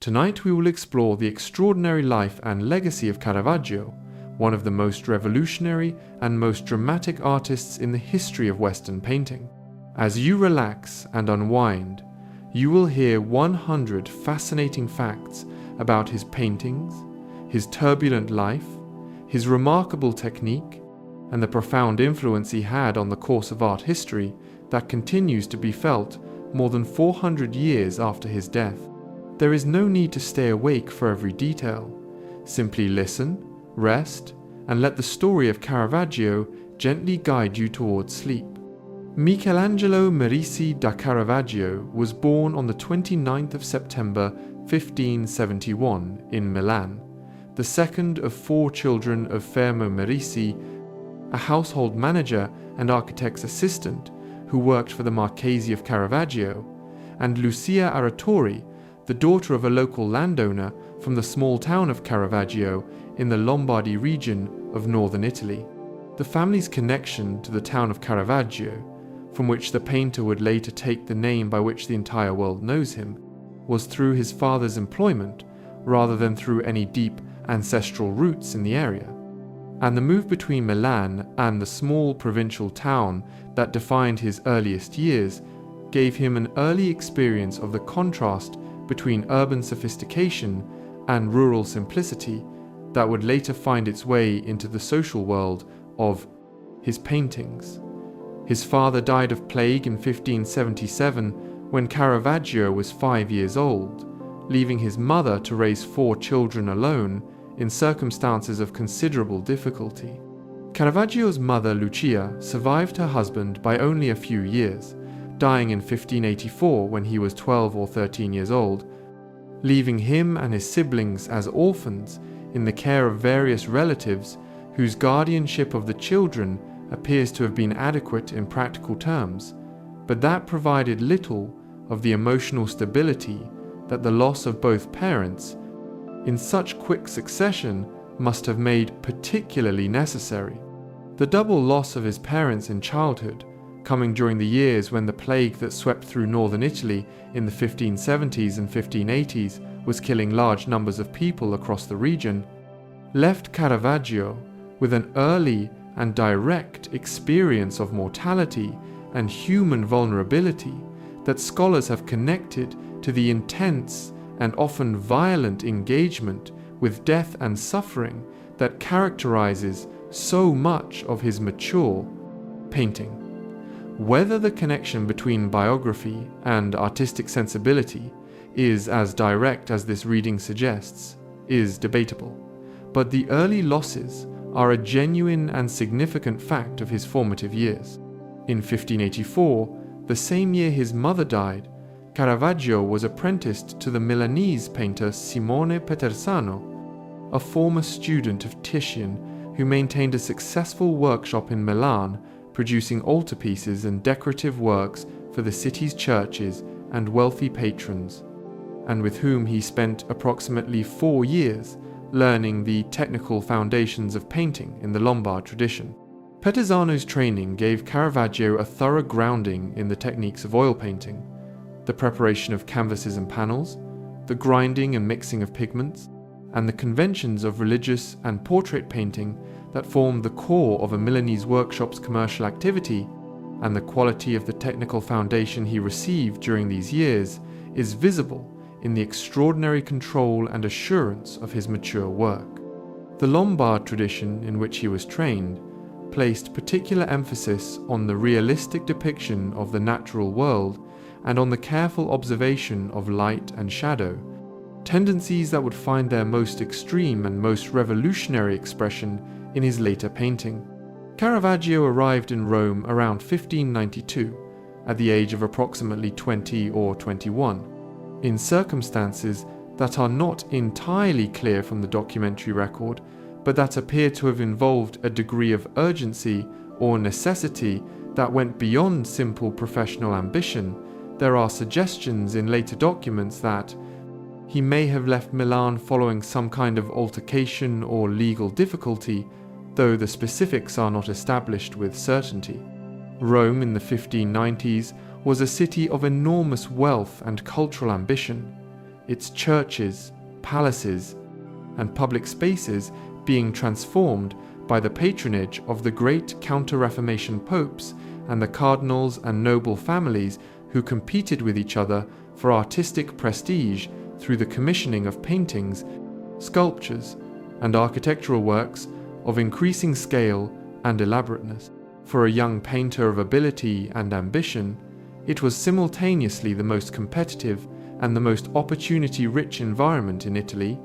Tonight we will explore the extraordinary life and legacy of Caravaggio, one of the most revolutionary and most dramatic artists in the history of Western painting. As you relax and unwind, you will hear 100 fascinating facts about his paintings, his turbulent life, his remarkable technique, and the profound influence he had on the course of art history that continues to be felt more than 400 years after his death. There is no need to stay awake for every detail. Simply listen, rest, and let the story of Caravaggio gently guide you towards sleep. Michelangelo Merisi da Caravaggio was born on the 29th of September 1571 in Milan, the second of 4 children of Fermo Merisi, a household manager and architect's assistant who worked for the Marchesi of Caravaggio, and Lucia Aratori, the daughter of a local landowner from the small town of Caravaggio in the Lombardy region of northern Italy. The family's connection to the town of Caravaggio, from which the painter would later take the name by which the entire world knows him, was through his father's employment rather than through any deep ancestral roots in the area. And the move between Milan and the small provincial town that defined his earliest years gave him an early experience of the contrast between urban sophistication and rural simplicity that would later find its way into the social world of his paintings. His father died of plague in 1577 when Caravaggio was 5 years old, leaving his mother to raise 4 children alone in circumstances of considerable difficulty. Caravaggio's mother Lucia survived her husband by only a few years, dying in 1584 when he was 12 or 13 years old, leaving him and his siblings as orphans in the care of various relatives whose guardianship of the children appears to have been adequate in practical terms, but that provided little of the emotional stability that the loss of both parents in such quick succession must have made particularly necessary. The double loss of his parents in childhood, coming during the years when the plague that swept through northern Italy in the 1570s and 1580s was killing large numbers of people across the region, left Caravaggio with an early and direct experience of mortality and human vulnerability that scholars have connected to the intense and often violent engagement with death and suffering that characterizes so much of his mature painting. Whether the connection between biography and artistic sensibility is as direct as this reading suggests is debatable, but the early losses are a genuine and significant fact of his formative years. In 1584, the same year his mother died, Caravaggio was apprenticed to the Milanese painter Simone Petersano, a former student of Titian who maintained a successful workshop in Milan producing altarpieces and decorative works for the city's churches and wealthy patrons, and with whom he spent approximately 4 years learning the technical foundations of painting in the Lombard tradition. Petersano's training gave Caravaggio a thorough grounding in the techniques of oil painting, the preparation of canvases and panels, the grinding and mixing of pigments, and the conventions of religious and portrait painting that formed the core of a Milanese workshop's commercial activity. And the quality of the technical foundation he received during these years is visible in the extraordinary control and assurance of his mature work. The Lombard tradition in which he was trained placed particular emphasis on the realistic depiction of the natural world and on the careful observation of light and shadow, tendencies that would find their most extreme and most revolutionary expression in his later painting. Caravaggio arrived in Rome around 1592, at the age of approximately 20 or 21, in circumstances that are not entirely clear from the documentary record, but that appear to have involved a degree of urgency or necessity that went beyond simple professional ambition. There are suggestions in later documents that he may have left Milan following some kind of altercation or legal difficulty, though the specifics are not established with certainty. Rome in the 1590s was a city of enormous wealth and cultural ambition. its churches, palaces, and public spaces being transformed by the patronage of the great Counter-Reformation popes and the cardinals and noble families who competed with each other for artistic prestige through the commissioning of paintings, sculptures, and architectural works of increasing scale and elaborateness. For a young painter of ability and ambition, it was simultaneously the most competitive and the most opportunity-rich environment in Italy,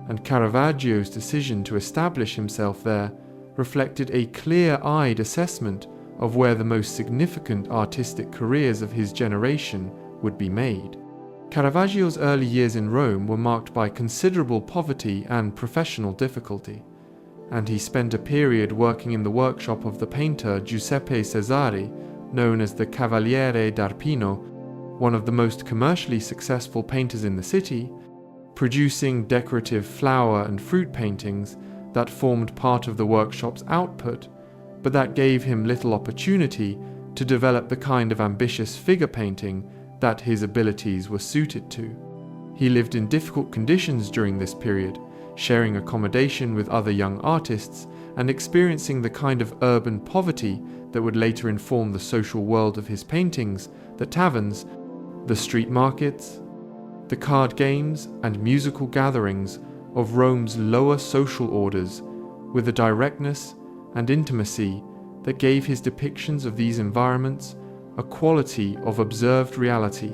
and Caravaggio's decision to establish himself there reflected a clear-eyed assessment of where the most significant artistic careers of his generation would be made. Caravaggio's early years in Rome were marked by considerable poverty and professional difficulty, and he spent a period working in the workshop of the painter Giuseppe Cesari, known as the Cavaliere d'Arpino, one of the most commercially successful painters in the city, producing decorative flower and fruit paintings that formed part of the workshop's output, but that gave him little opportunity to develop the kind of ambitious figure painting that his abilities were suited to. He lived in difficult conditions during this period, sharing accommodation with other young artists and experiencing the kind of urban poverty that would later inform the social world of his paintings, the taverns, the street markets, the card games and musical gatherings of Rome's lower social orders, with a directness and intimacy that gave his depictions of these environments a quality of observed reality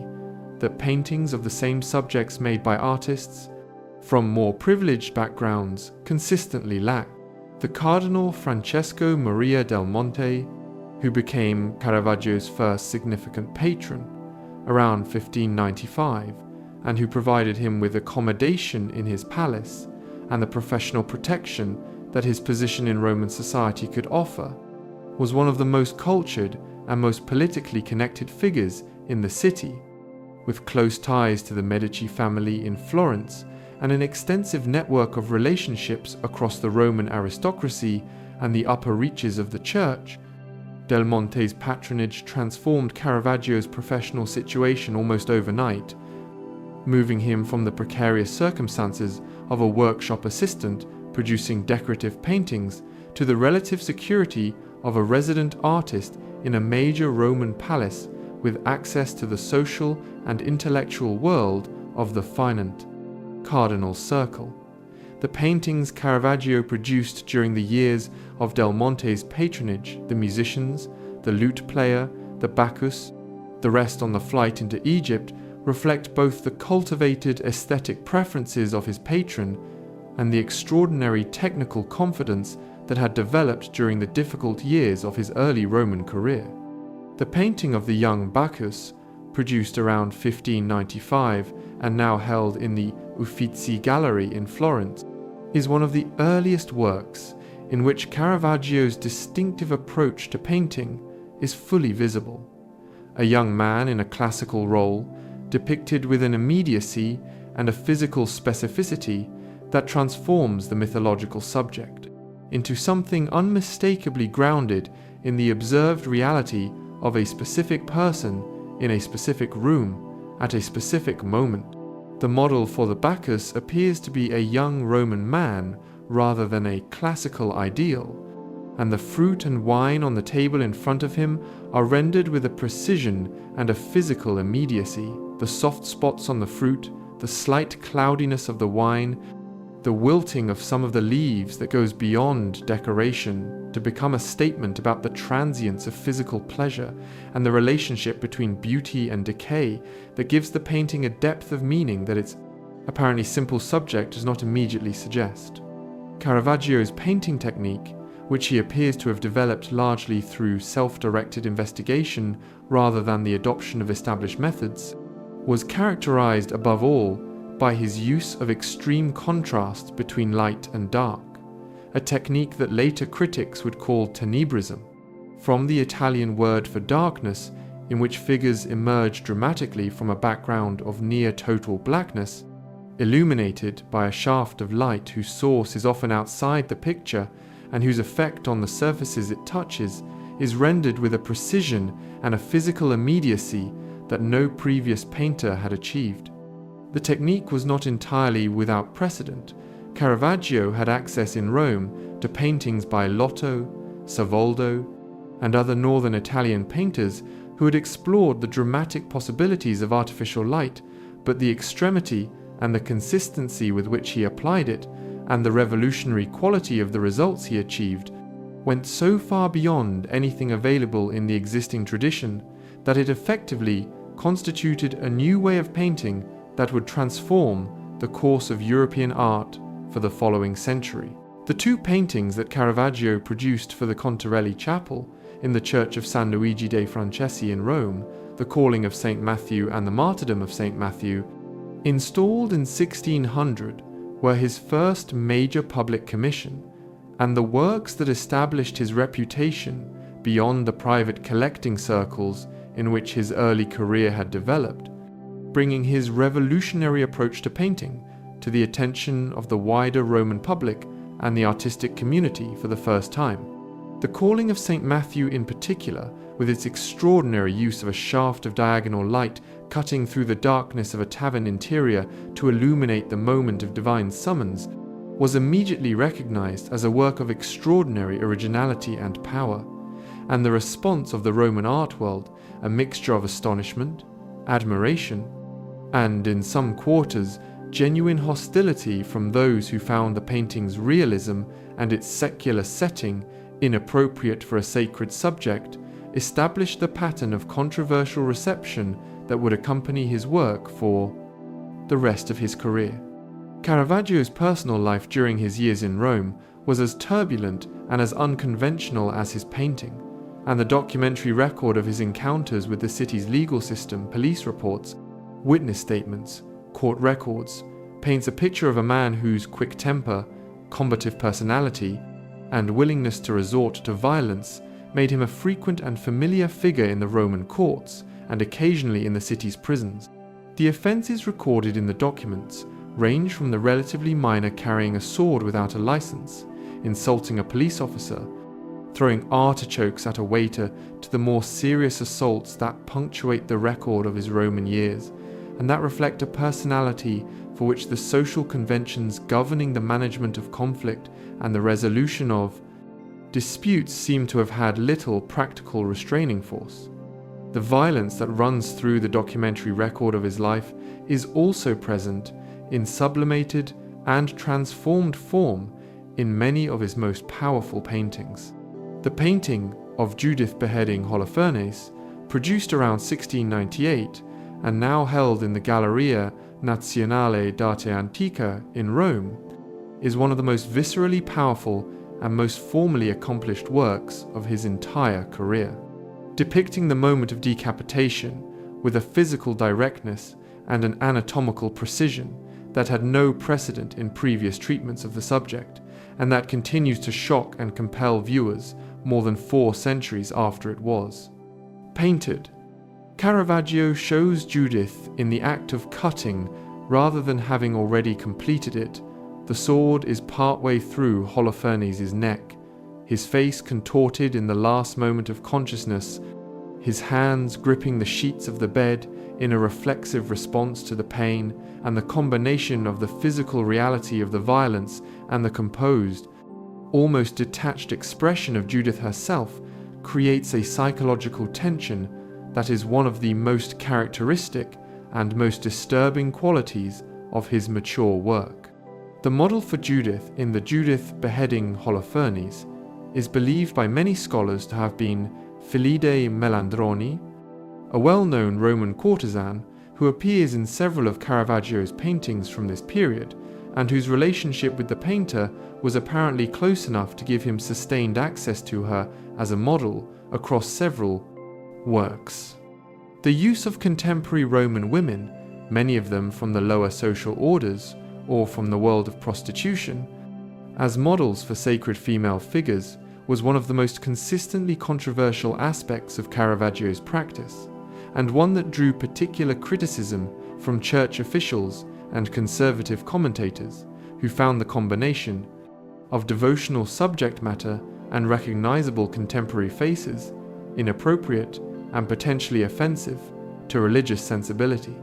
that paintings of the same subjects made by artists from more privileged backgrounds consistently lack. The Cardinal Francesco Maria del Monte, who became Caravaggio's first significant patron around 1595, and who provided him with accommodation in his palace and the professional protection that his position in Roman society could offer, was one of the most cultured and most politically connected figures in the city, with close ties to the Medici family in Florence and an extensive network of relationships across the Roman aristocracy and the upper reaches of the church. Del Monte's patronage transformed Caravaggio's professional situation almost overnight, moving him from the precarious circumstances of a workshop assistant producing decorative paintings to the relative security of a resident artist in a major Roman palace with access to the social and intellectual world of the finite cardinal circle. The paintings Caravaggio produced during the years of Del Monte's patronage, the musicians, the lute player, the Bacchus, the rest on the flight into Egypt, reflect both the cultivated aesthetic preferences of his patron and the extraordinary technical confidence that had developed during the difficult years of his early Roman career. The painting of the young Bacchus, produced around 1595 and now held in the Uffizi Gallery in Florence, is one of the earliest works in which Caravaggio's distinctive approach to painting is fully visible. A young man in a classical role, depicted with an immediacy and a physical specificity that transforms the mythological subject into something unmistakably grounded in the observed reality of a specific person in a specific room at a specific moment. The model for the Bacchus appears to be a young Roman man rather than a classical ideal, and the fruit and wine on the table in front of him are rendered with a precision and a physical immediacy. The soft spots on the fruit, the slight cloudiness of the wine, the wilting of some of the leaves that goes beyond decoration to become a statement about the transience of physical pleasure and the relationship between beauty and decay that gives the painting a depth of meaning that its apparently simple subject does not immediately suggest. Caravaggio's painting technique, which he appears to have developed largely through self-directed investigation rather than the adoption of established methods, was characterized above all by his use of extreme contrast between light and dark, a technique that later critics would call tenebrism, from the Italian word for darkness, in which figures emerge dramatically from a background of near-total blackness, illuminated by a shaft of light whose source is often outside the picture and whose effect on the surfaces it touches is rendered with a precision and a physical immediacy that no previous painter had achieved. The technique was not entirely without precedent. Caravaggio had access in Rome to paintings by Lotto, Savoldo, and other northern Italian painters who had explored the dramatic possibilities of artificial light, but the extremity and the consistency with which he applied it, and the revolutionary quality of the results he achieved, went so far beyond anything available in the existing tradition that it effectively constituted a new way of painting that would transform the course of European art for the following century. The two paintings that Caravaggio produced for the Contarelli Chapel in the Church of San Luigi dei Francesi in Rome, the Calling of St. Matthew and the Martyrdom of St. Matthew, installed in 1600, were his first major public commission, and the works that established his reputation beyond the private collecting circles in which his early career had developed, bringing his revolutionary approach to painting to the attention of the wider Roman public and the artistic community for the first time. The Calling of St. Matthew in particular, with its extraordinary use of a shaft of diagonal light cutting through the darkness of a tavern interior to illuminate the moment of divine summons, was immediately recognized as a work of extraordinary originality and power, and the response of the Roman art world, a mixture of astonishment, admiration, and, in some quarters, genuine hostility from those who found the painting's realism and its secular setting inappropriate for a sacred subject, established the pattern of controversial reception that would accompany his work for the rest of his career. Caravaggio's personal life during his years in Rome was as turbulent and as unconventional as his painting, and the documentary record of his encounters with the city's legal system, police reports, witness statements, court records, paints a picture of a man whose quick temper, combative personality, and willingness to resort to violence made him a frequent and familiar figure in the Roman courts and occasionally in the city's prisons. The offences recorded in the documents range from the relatively minor carrying a sword without a license, insulting a police officer, throwing artichokes at a waiter, to the more serious assaults that punctuate the record of his Roman years, and that reflect a personality for which the social conventions governing the management of conflict and the resolution of disputes seem to have had little practical restraining force. The violence that runs through the documentary record of his life is also present in sublimated and transformed form in many of his most powerful paintings. The painting of Judith beheading Holofernes, produced around 1698 and now held in the Galleria Nazionale d'Arte Antica in Rome, is one of the most viscerally powerful and most formally accomplished works of his entire career. Depicting the moment of decapitation with a physical directness and an anatomical precision that had no precedent in previous treatments of the subject, and that continues to shock and compel viewers more than 4 centuries after it was painted. Caravaggio shows Judith in the act of cutting rather than having already completed it. The sword is partway through Holofernes' neck, his face contorted in the last moment of consciousness, his hands gripping the sheets of the bed in a reflexive response to the pain, and the combination of the physical reality of the violence and the composed, almost detached expression of Judith herself creates a psychological tension that is one of the most characteristic and most disturbing qualities of his mature work. The model for Judith in the Judith beheading Holofernes is believed by many scholars to have been Filide Melandroni, a well-known Roman courtesan who appears in several of Caravaggio's paintings from this period, and whose relationship with the painter was apparently close enough to give him sustained access to her as a model across several works. The use of contemporary Roman women, many of them from the lower social orders or from the world of prostitution, as models for sacred female figures was one of the most consistently controversial aspects of Caravaggio's practice, and one that drew particular criticism from church officials and conservative commentators who found the combination of devotional subject matter and recognizable contemporary faces inappropriate and potentially offensive to religious sensibility.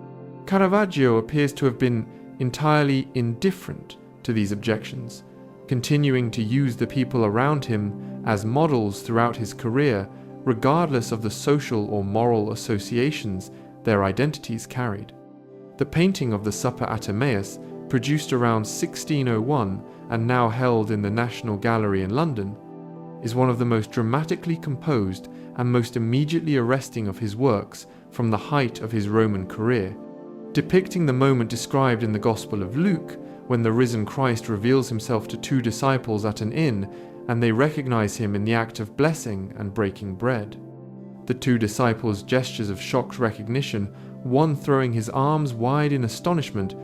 Caravaggio appears to have been entirely indifferent to these objections, continuing to use the people around him as models throughout his career, regardless of the social or moral associations their identities carried. The painting of the Supper at Emmaus, produced around 1601 and now held in the National Gallery in London, is one of the most dramatically composed and most immediately arresting of his works from the height of his Roman career, depicting the moment described in the Gospel of Luke when the risen Christ reveals himself to two disciples at an inn and they recognize him in the act of blessing and breaking bread. The two disciples' gestures of shocked recognition, one throwing his arms wide in astonishment,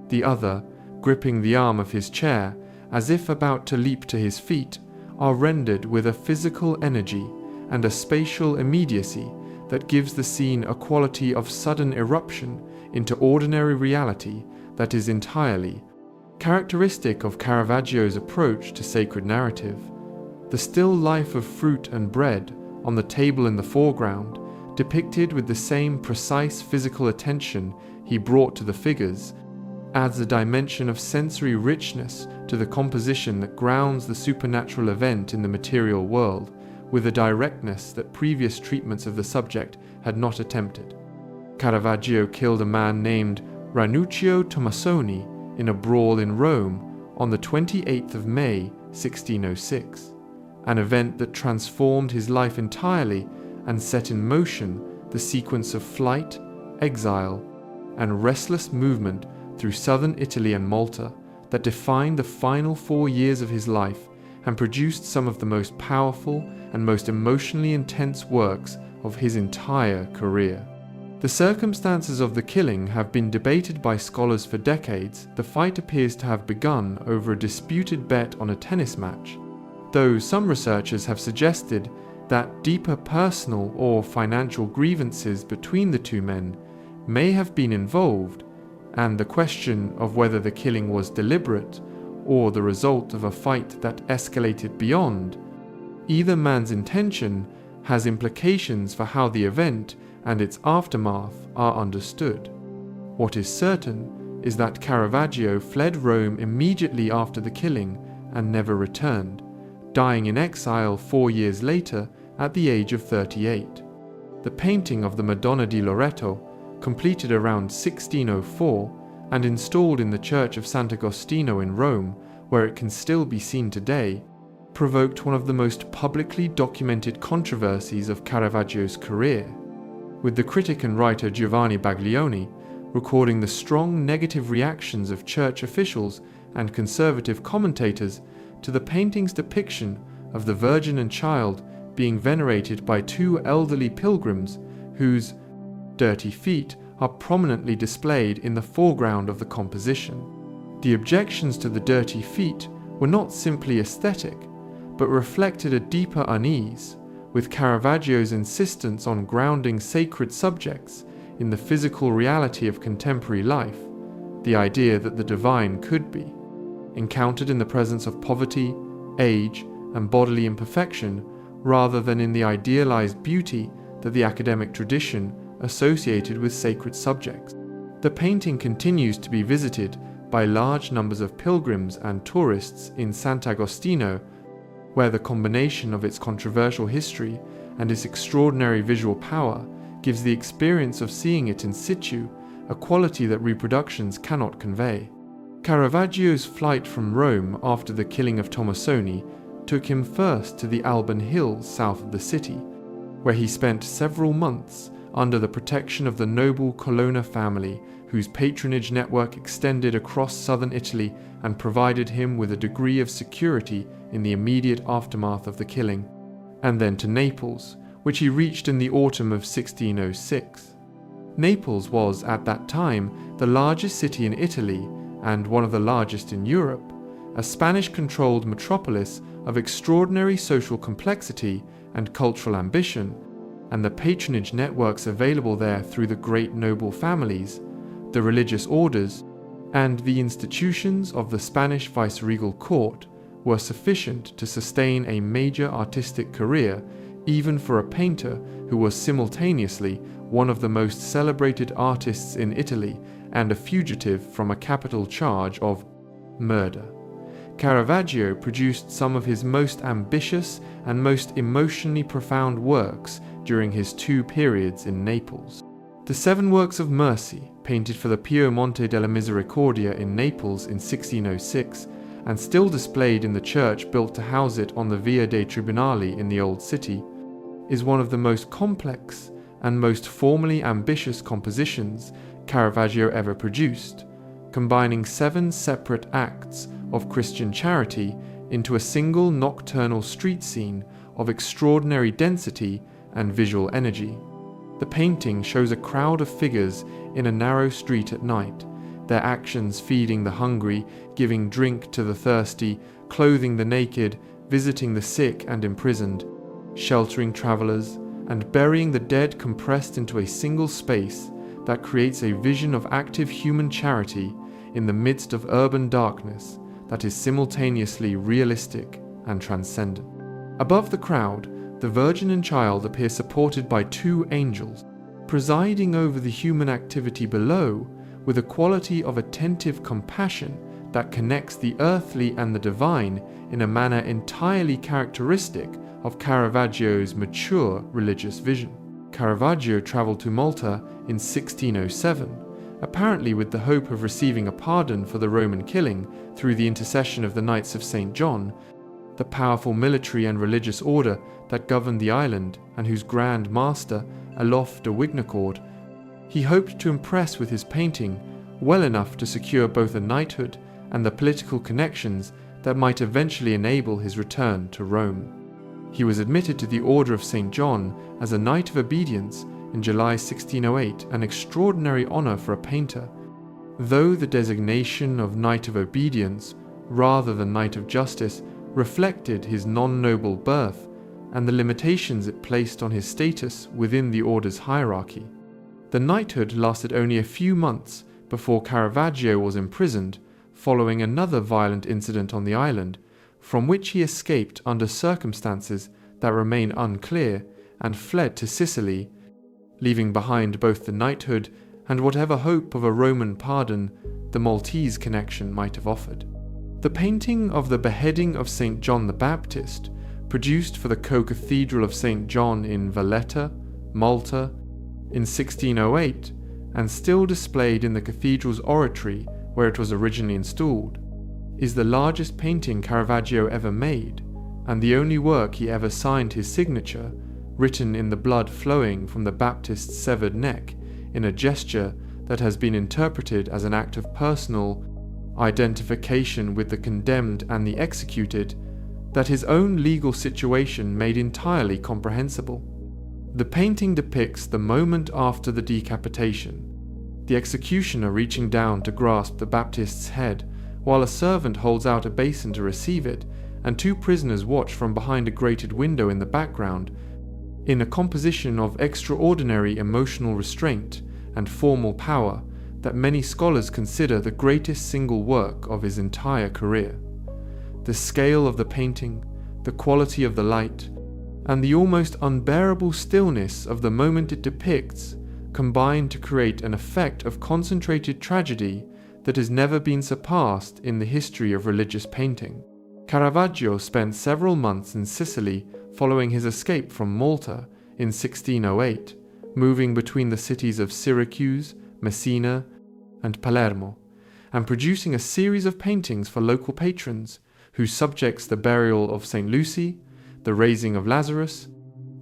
the other gripping the arm of his chair as if about to leap to his feet, are rendered with a physical energy and a spatial immediacy that gives the scene a quality of sudden eruption into ordinary reality that is entirely characteristic of Caravaggio's approach to sacred narrative. The still life of fruit and bread on the table in the foreground, depicted with the same precise physical attention he brought to the figures, adds a dimension of sensory richness to the composition that grounds the supernatural event in the material world with a directness that previous treatments of the subject had not attempted. Caravaggio killed a man named Ranuccio Tomassoni in a brawl in Rome on the 28th of May, 1606, an event that transformed his life entirely and set in motion the sequence of flight, exile, and restless movement through southern Italy and Malta that defined the final 4 years of his life and produced some of the most powerful and most emotionally intense works of his entire career. The circumstances of the killing have been debated by scholars for decades. The fight appears to have begun over a disputed bet on a tennis match, though some researchers have suggested that deeper personal or financial grievances between the two men may have been involved, and the question of whether the killing was deliberate or the result of a fight that escalated beyond either man's intention has implications for how the event and its aftermath are understood. What is certain is that Caravaggio fled Rome immediately after the killing and never returned, dying in exile 4 years later at the age of 38. The painting of the Madonna di Loreto, completed around 1604 and installed in the church of Sant'Agostino in Rome, where it can still be seen today, provoked one of the most publicly documented controversies of Caravaggio's career, with the critic and writer Giovanni Baglioni recording the strong negative reactions of church officials and conservative commentators to the painting's depiction of the Virgin and Child being venerated by two elderly pilgrims whose dirty feet are prominently displayed in the foreground of the composition. The objections to the dirty feet were not simply aesthetic, but reflected a deeper unease with Caravaggio's insistence on grounding sacred subjects in the physical reality of contemporary life, the idea that the divine could be encountered in the presence of poverty, age, and bodily imperfection, rather than in the idealized beauty that the academic tradition associated with sacred subjects. The painting continues to be visited by large numbers of pilgrims and tourists in Sant'Agostino, where the combination of its controversial history and its extraordinary visual power gives the experience of seeing it in situ a quality that reproductions cannot convey. Caravaggio's flight from Rome after the killing of Tomassoni took him first to the Alban Hills south of the city, where he spent several months under the protection of the noble Colonna family, whose patronage network extended across southern Italy and provided him with a degree of security in the immediate aftermath of the killing, and then to Naples, which he reached in the autumn of 1606. Naples was, at that time, the largest city in Italy and one of the largest in Europe, a Spanish-controlled metropolis of extraordinary social complexity and cultural ambition, and the patronage networks available there through the great noble families, the religious orders, and the institutions of the Spanish viceregal court were sufficient to sustain a major artistic career even for a painter who was simultaneously one of the most celebrated artists in Italy and a fugitive from a capital charge of murder. Caravaggio produced some of his most ambitious and most emotionally profound works during his 2 periods in Naples. The 7 Works of Mercy, painted for the Pio Monte della Misericordia in Naples in 1606, and still displayed in the church built to house it on the Via dei Tribunali in the Old City, is one of the most complex and most formally ambitious compositions Caravaggio ever produced, combining 7 separate acts of Christian charity into a single nocturnal street scene of extraordinary density and visual energy. The painting shows a crowd of figures in a narrow street at night, their actions feeding the hungry, giving drink to the thirsty, clothing the naked, visiting the sick and imprisoned, sheltering travelers, and burying the dead compressed into a single space that creates a vision of active human charity in the midst of urban darkness that is simultaneously realistic and transcendent. Above the crowd, the Virgin and Child appear supported by 2 angels, presiding over the human activity below with a quality of attentive compassion that connects the earthly and the divine in a manner entirely characteristic of Caravaggio's mature religious vision. Caravaggio traveled to Malta in 1607, apparently with the hope of receiving a pardon for the Roman killing through the intercession of the Knights of St. John, the powerful military and religious order that governed the island and whose Grand Master, Alof de Wignacourt, he hoped to impress with his painting well enough to secure both a knighthood and the political connections that might eventually enable his return to Rome. He was admitted to the Order of St. John as a Knight of Obedience in July 1608, an extraordinary honor for a painter, though the designation of Knight of Obedience, rather than Knight of Justice, reflected his non-noble birth and the limitations it placed on his status within the order's hierarchy. The knighthood lasted only a few months before Caravaggio was imprisoned, following another violent incident on the island, from which he escaped under circumstances that remain unclear, and fled to Sicily, leaving behind both the knighthood and whatever hope of a Roman pardon the Maltese connection might have offered. The painting of the beheading of St. John the Baptist, produced for the co-cathedral of St. John in Valletta, Malta, in 1608, and still displayed in the cathedral's oratory where it was originally installed, is the largest painting Caravaggio ever made, and the only work he ever signed his signature, written in the blood flowing from the Baptist's severed neck, in a gesture that has been interpreted as an act of personal identification with the condemned and the executed, that his own legal situation made entirely comprehensible. The painting depicts the moment after the decapitation, the executioner reaching down to grasp the Baptist's head, while a servant holds out a basin to receive it, and 2 prisoners watch from behind a grated window in the background, in a composition of extraordinary emotional restraint and formal power that many scholars consider the greatest single work of his entire career. The scale of the painting, the quality of the light, and the almost unbearable stillness of the moment it depicts combine to create an effect of concentrated tragedy that has never been surpassed in the history of religious painting. Caravaggio spent several months in Sicily following his escape from Malta in 1608, moving between the cities of Syracuse, Messina, and Palermo, and producing a series of paintings for local patrons, whose subjects the burial of St. Lucy, the raising of Lazarus,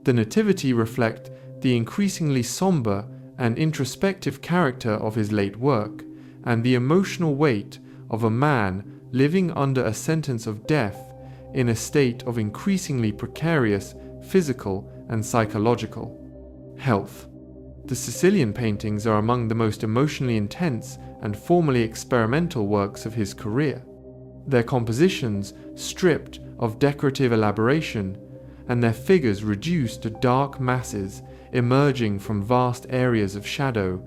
the Nativity reflect the increasingly somber and introspective character of his late work, and the emotional weight of a man living under a sentence of death in a state of increasingly precarious physical and psychological health. The Sicilian paintings are among the most emotionally intense and formally experimental works of his career. Their compositions stripped of decorative elaboration, and their figures reduced to dark masses emerging from vast areas of shadow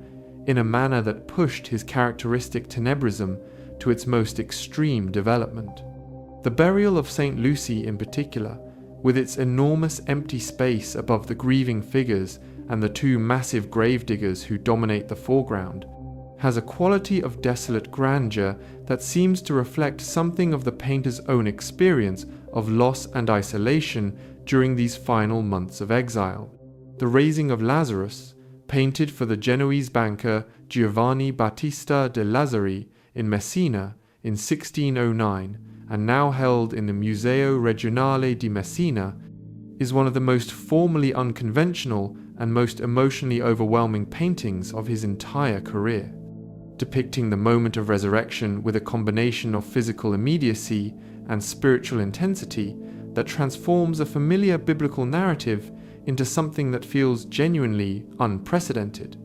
in a manner that pushed his characteristic tenebrism to its most extreme development. The burial of St. Lucy in particular, with its enormous empty space above the grieving figures and the two massive gravediggers who dominate the foreground, has a quality of desolate grandeur that seems to reflect something of the painter's own experience of loss and isolation during these final months of exile. The Raising of Lazarus, painted for the Genoese banker Giovanni Battista de Lazzari in Messina in 1609 and now held in the Museo Regionale di Messina, is one of the most formally unconventional and most emotionally overwhelming paintings of his entire career, depicting the moment of resurrection with a combination of physical immediacy and spiritual intensity that transforms a familiar biblical narrative into something that feels genuinely unprecedented.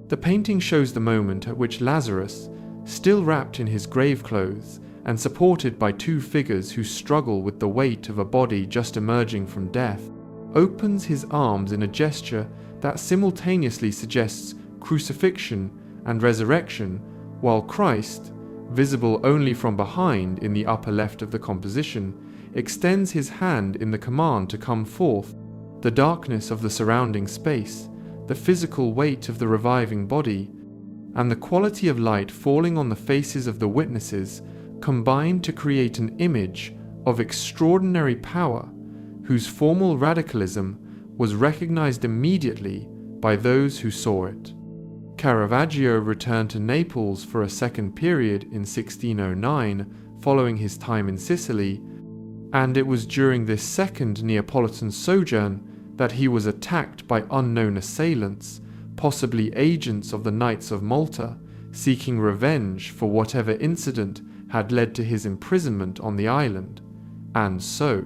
The painting shows the moment at which Lazarus, still wrapped in his grave clothes and supported by two figures who struggle with the weight of a body just emerging from death, opens his arms in a gesture that simultaneously suggests crucifixion and resurrection, while Christ, visible only from behind in the upper left of the composition, extends his hand in the command to come forth. The darkness of the surrounding space, the physical weight of the reviving body, and the quality of light falling on the faces of the witnesses combine to create an image of extraordinary power whose formal radicalism was recognized immediately by those who saw it. Caravaggio returned to Naples for a second period in 1609 following his time in Sicily, and it was during this second Neapolitan sojourn that he was attacked by unknown assailants, possibly agents of the Knights of Malta, seeking revenge for whatever incident had led to his imprisonment on the island, and so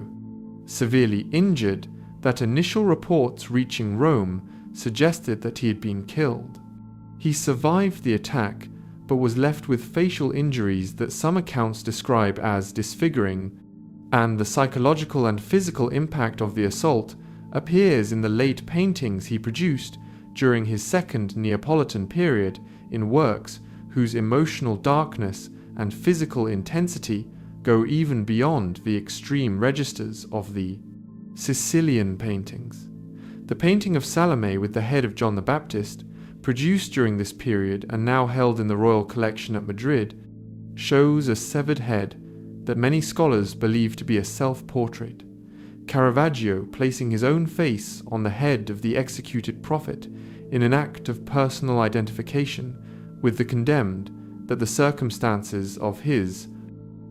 severely injured that initial reports reaching Rome suggested that he had been killed. He survived the attack, but was left with facial injuries that some accounts describe as disfiguring, and the psychological and physical impact of the assault appears in the late paintings he produced during his second Neapolitan period in works whose emotional darkness and physical intensity go even beyond the extreme registers of the Sicilian paintings. The painting of Salome with the head of John the Baptist, produced during this period and now held in the Royal Collection at Madrid, shows a severed head that many scholars believe to be a self-portrait. Caravaggio placing his own face on the head of the executed prophet in an act of personal identification with the condemned that the circumstances of his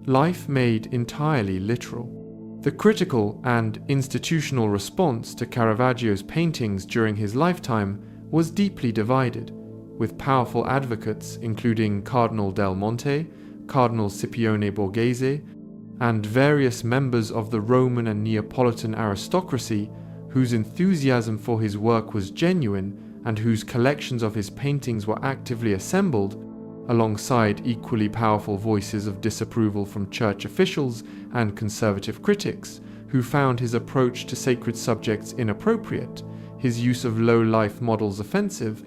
life made entirely literal. The critical and institutional response to Caravaggio's paintings during his lifetime was deeply divided, with powerful advocates including Cardinal Del Monte, Cardinal Scipione Borghese, and various members of the Roman and Neapolitan aristocracy whose enthusiasm for his work was genuine and whose collections of his paintings were actively assembled, alongside equally powerful voices of disapproval from church officials and conservative critics who found his approach to sacred subjects inappropriate, his use of low-life models offensive,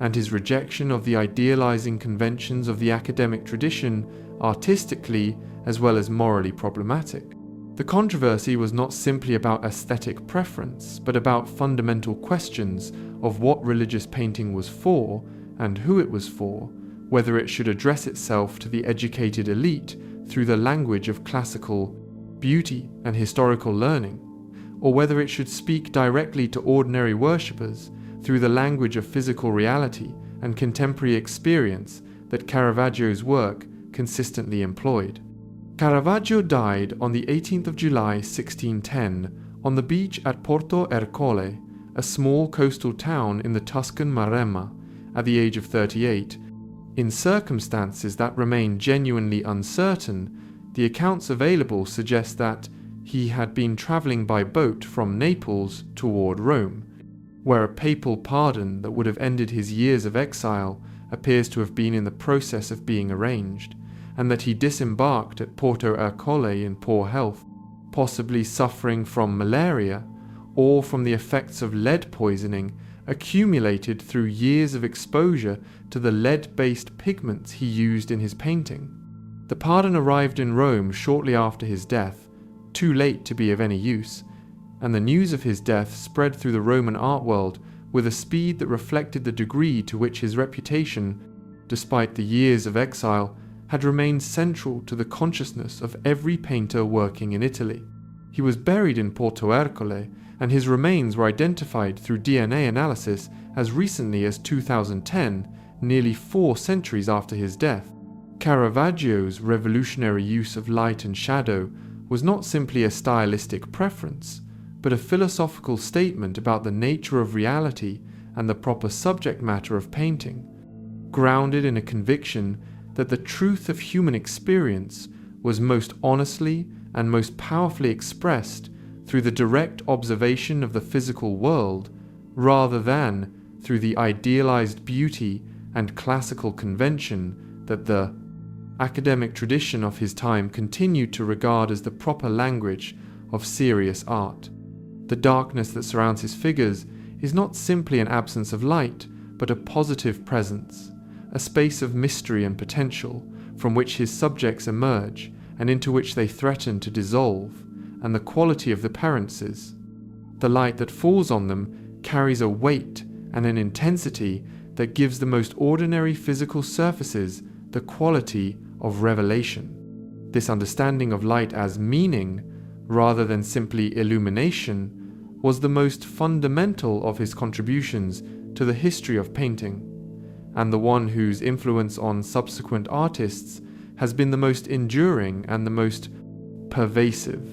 and his rejection of the idealizing conventions of the academic tradition artistically as well as morally problematic. The controversy was not simply about aesthetic preference, but about fundamental questions of what religious painting was for and who it was for, whether it should address itself to the educated elite through the language of classical beauty and historical learning, or whether it should speak directly to ordinary worshippers through the language of physical reality and contemporary experience that Caravaggio's work consistently employed. Caravaggio died on the 18th of July 1610 on the beach at Porto Ercole, a small coastal town in the Tuscan Maremma, at the age of 38. In circumstances that remain genuinely uncertain, the accounts available suggest that he had been travelling by boat from Naples toward Rome, where a papal pardon that would have ended his years of exile appears to have been in the process of being arranged, and that he disembarked at Porto Ercole in poor health, possibly suffering from malaria or from the effects of lead poisoning accumulated through years of exposure to the lead-based pigments he used in his painting. The pardon arrived in Rome shortly after his death, too late to be of any use, and the news of his death spread through the Roman art world with a speed that reflected the degree to which his reputation, despite the years of exile, had remained central to the consciousness of every painter working in Italy. He was buried in Porto Ercole, and his remains were identified through DNA analysis as recently as 2010, nearly 4 centuries after his death. Caravaggio's revolutionary use of light and shadow was not simply a stylistic preference, but a philosophical statement about the nature of reality and the proper subject matter of painting, grounded in a conviction that the truth of human experience was most honestly and most powerfully expressed through the direct observation of the physical world, rather than through the idealized beauty and classical convention that the academic tradition of his time continued to regard as the proper language of serious art. The darkness that surrounds his figures is not simply an absence of light, but a positive presence, a space of mystery and potential from which his subjects emerge and into which they threaten to dissolve, and the quality of the appearances. The light that falls on them carries a weight and an intensity that gives the most ordinary physical surfaces the quality of revelation. This understanding of light as meaning, rather than simply illumination, was the most fundamental of his contributions to the history of painting, and the one whose influence on subsequent artists has been the most enduring and the most pervasive.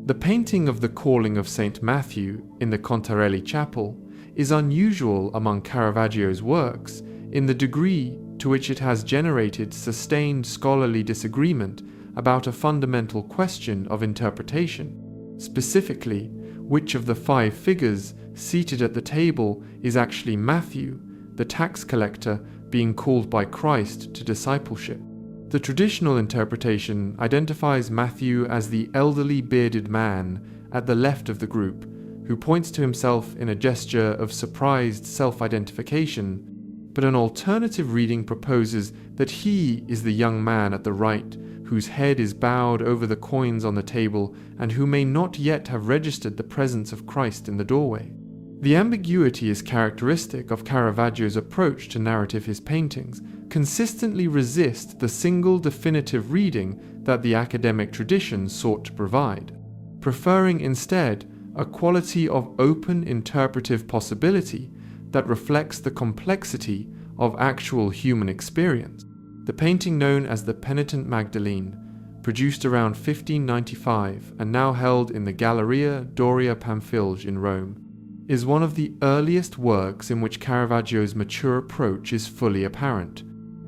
The painting of the Calling of St. Matthew in the Contarelli Chapel is unusual among Caravaggio's works in the degree to which it has generated sustained scholarly disagreement about a fundamental question of interpretation. Specifically, which of the 5 figures seated at the table is actually Matthew, the tax collector being called by Christ to discipleship. The traditional interpretation identifies Matthew as the elderly bearded man at the left of the group, who points to himself in a gesture of surprised self-identification, but an alternative reading proposes that he is the young man at the right, whose head is bowed over the coins on the table and who may not yet have registered the presence of Christ in the doorway. The ambiguity is characteristic of Caravaggio's approach to narrative. His paintings consistently resist the single definitive reading that the academic tradition sought to provide, preferring instead a quality of open interpretive possibility that reflects the complexity of actual human experience. The painting known as the Penitent Magdalene, produced around 1595 and now held in the Galleria Doria Pamphilj in Rome, is one of the earliest works in which Caravaggio's mature approach is fully apparent,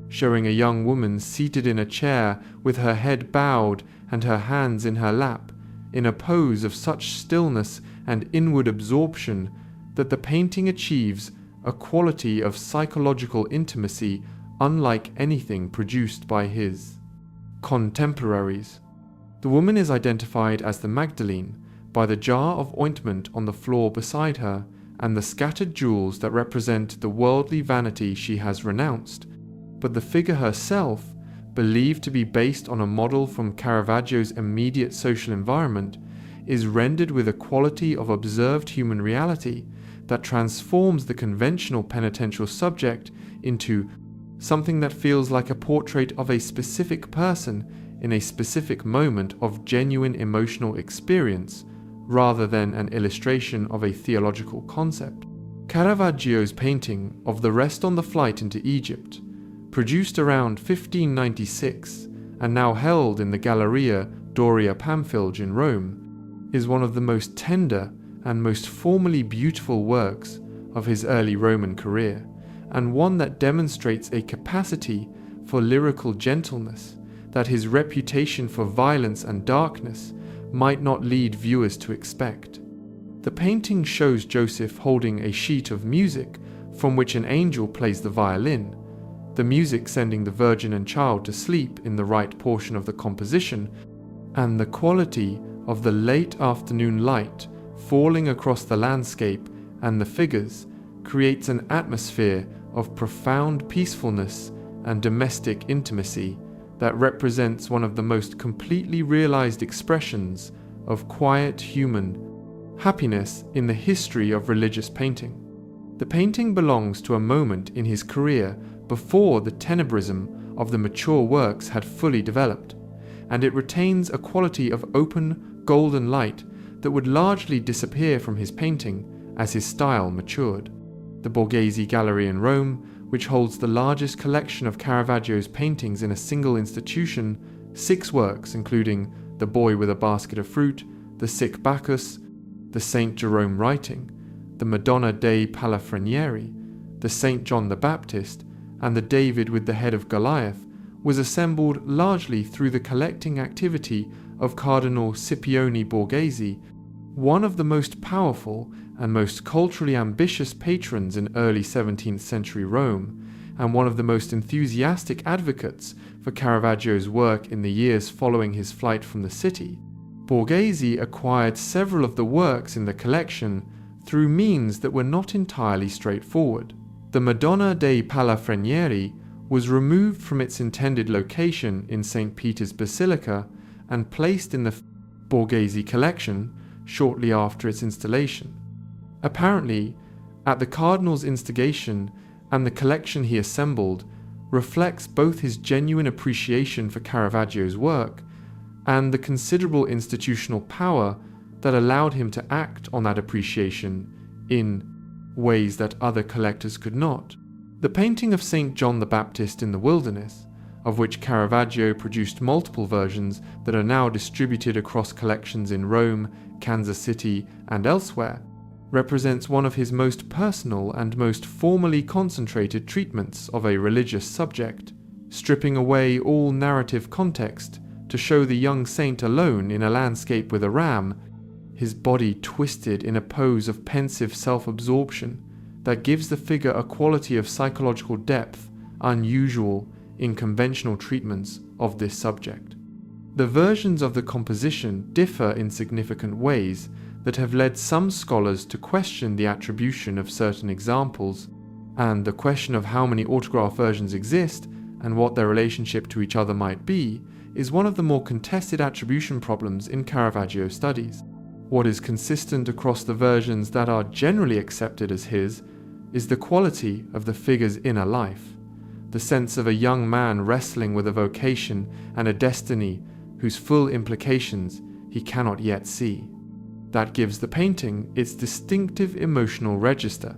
showing a young woman seated in a chair with her head bowed and her hands in her lap, in a pose of such stillness and inward absorption that the painting achieves a quality of psychological intimacy unlike anything produced by his contemporaries. The woman is identified as the Magdalene by the jar of ointment on the floor beside her and the scattered jewels that represent the worldly vanity she has renounced, but the figure herself, believed to be based on a model from Caravaggio's immediate social environment, is rendered with a quality of observed human reality that transforms the conventional penitential subject into something that feels like a portrait of a specific person in a specific moment of genuine emotional experience, rather than an illustration of a theological concept. Caravaggio's painting of the Rest on the Flight into Egypt, produced around 1596 and now held in the Galleria Doria Pamphilj in Rome, is one of the most tender and most formally beautiful works of his early Roman career, and one that demonstrates a capacity for lyrical gentleness that his reputation for violence and darkness might not lead viewers to expect. The painting shows Joseph holding a sheet of music from which an angel plays the violin, the music sending the Virgin and Child to sleep in the right portion of the composition, and the quality of the late afternoon light falling across the landscape and the figures creates an atmosphere of profound peacefulness and domestic intimacy that represents one of the most completely realized expressions of quiet human happiness in the history of religious painting. The painting belongs to a moment in his career before the tenebrism of the mature works had fully developed, and it retains a quality of open, golden light that would largely disappear from his painting as his style matured. The Borghese Gallery in Rome, which holds the largest collection of Caravaggio's paintings in a single institution, 6 works including The Boy with a Basket of Fruit, The Sick Bacchus, the Saint Jerome Writing, the Madonna dei Palafrenieri, the Saint John the Baptist, and the David with the Head of Goliath, was assembled largely through the collecting activity of Cardinal Scipione Borghese, one of the most powerful and most culturally ambitious patrons in early 17th century Rome, and one of the most enthusiastic advocates for Caravaggio's work in the years following his flight from the city. Borghese acquired several of the works in the collection through means that were not entirely straightforward. The Madonna dei Palafrenieri was removed from its intended location in St. Peter's Basilica and placed in the Borghese collection shortly after its installation. Apparently, at the Cardinal's instigation, and the collection he assembled reflects both his genuine appreciation for Caravaggio's work and the considerable institutional power that allowed him to act on that appreciation in ways that other collectors could not. The painting of Saint John the Baptist in the Wilderness, of which Caravaggio produced multiple versions that are now distributed across collections in Rome, Kansas City, and elsewhere, represents one of his most personal and most formally concentrated treatments of a religious subject, stripping away all narrative context to show the young saint alone in a landscape with a ram, his body twisted in a pose of pensive self-absorption that gives the figure a quality of psychological depth unusual in conventional treatments of this subject. The versions of the composition differ in significant ways that have led some scholars to question the attribution of certain examples, and the question of how many autograph versions exist and what their relationship to each other might be is one of the more contested attribution problems in Caravaggio studies. What is consistent across the versions that are generally accepted as his is the quality of the figure's inner life, the sense of a young man wrestling with a vocation and a destiny whose full implications he cannot yet see. That gives the painting its distinctive emotional register.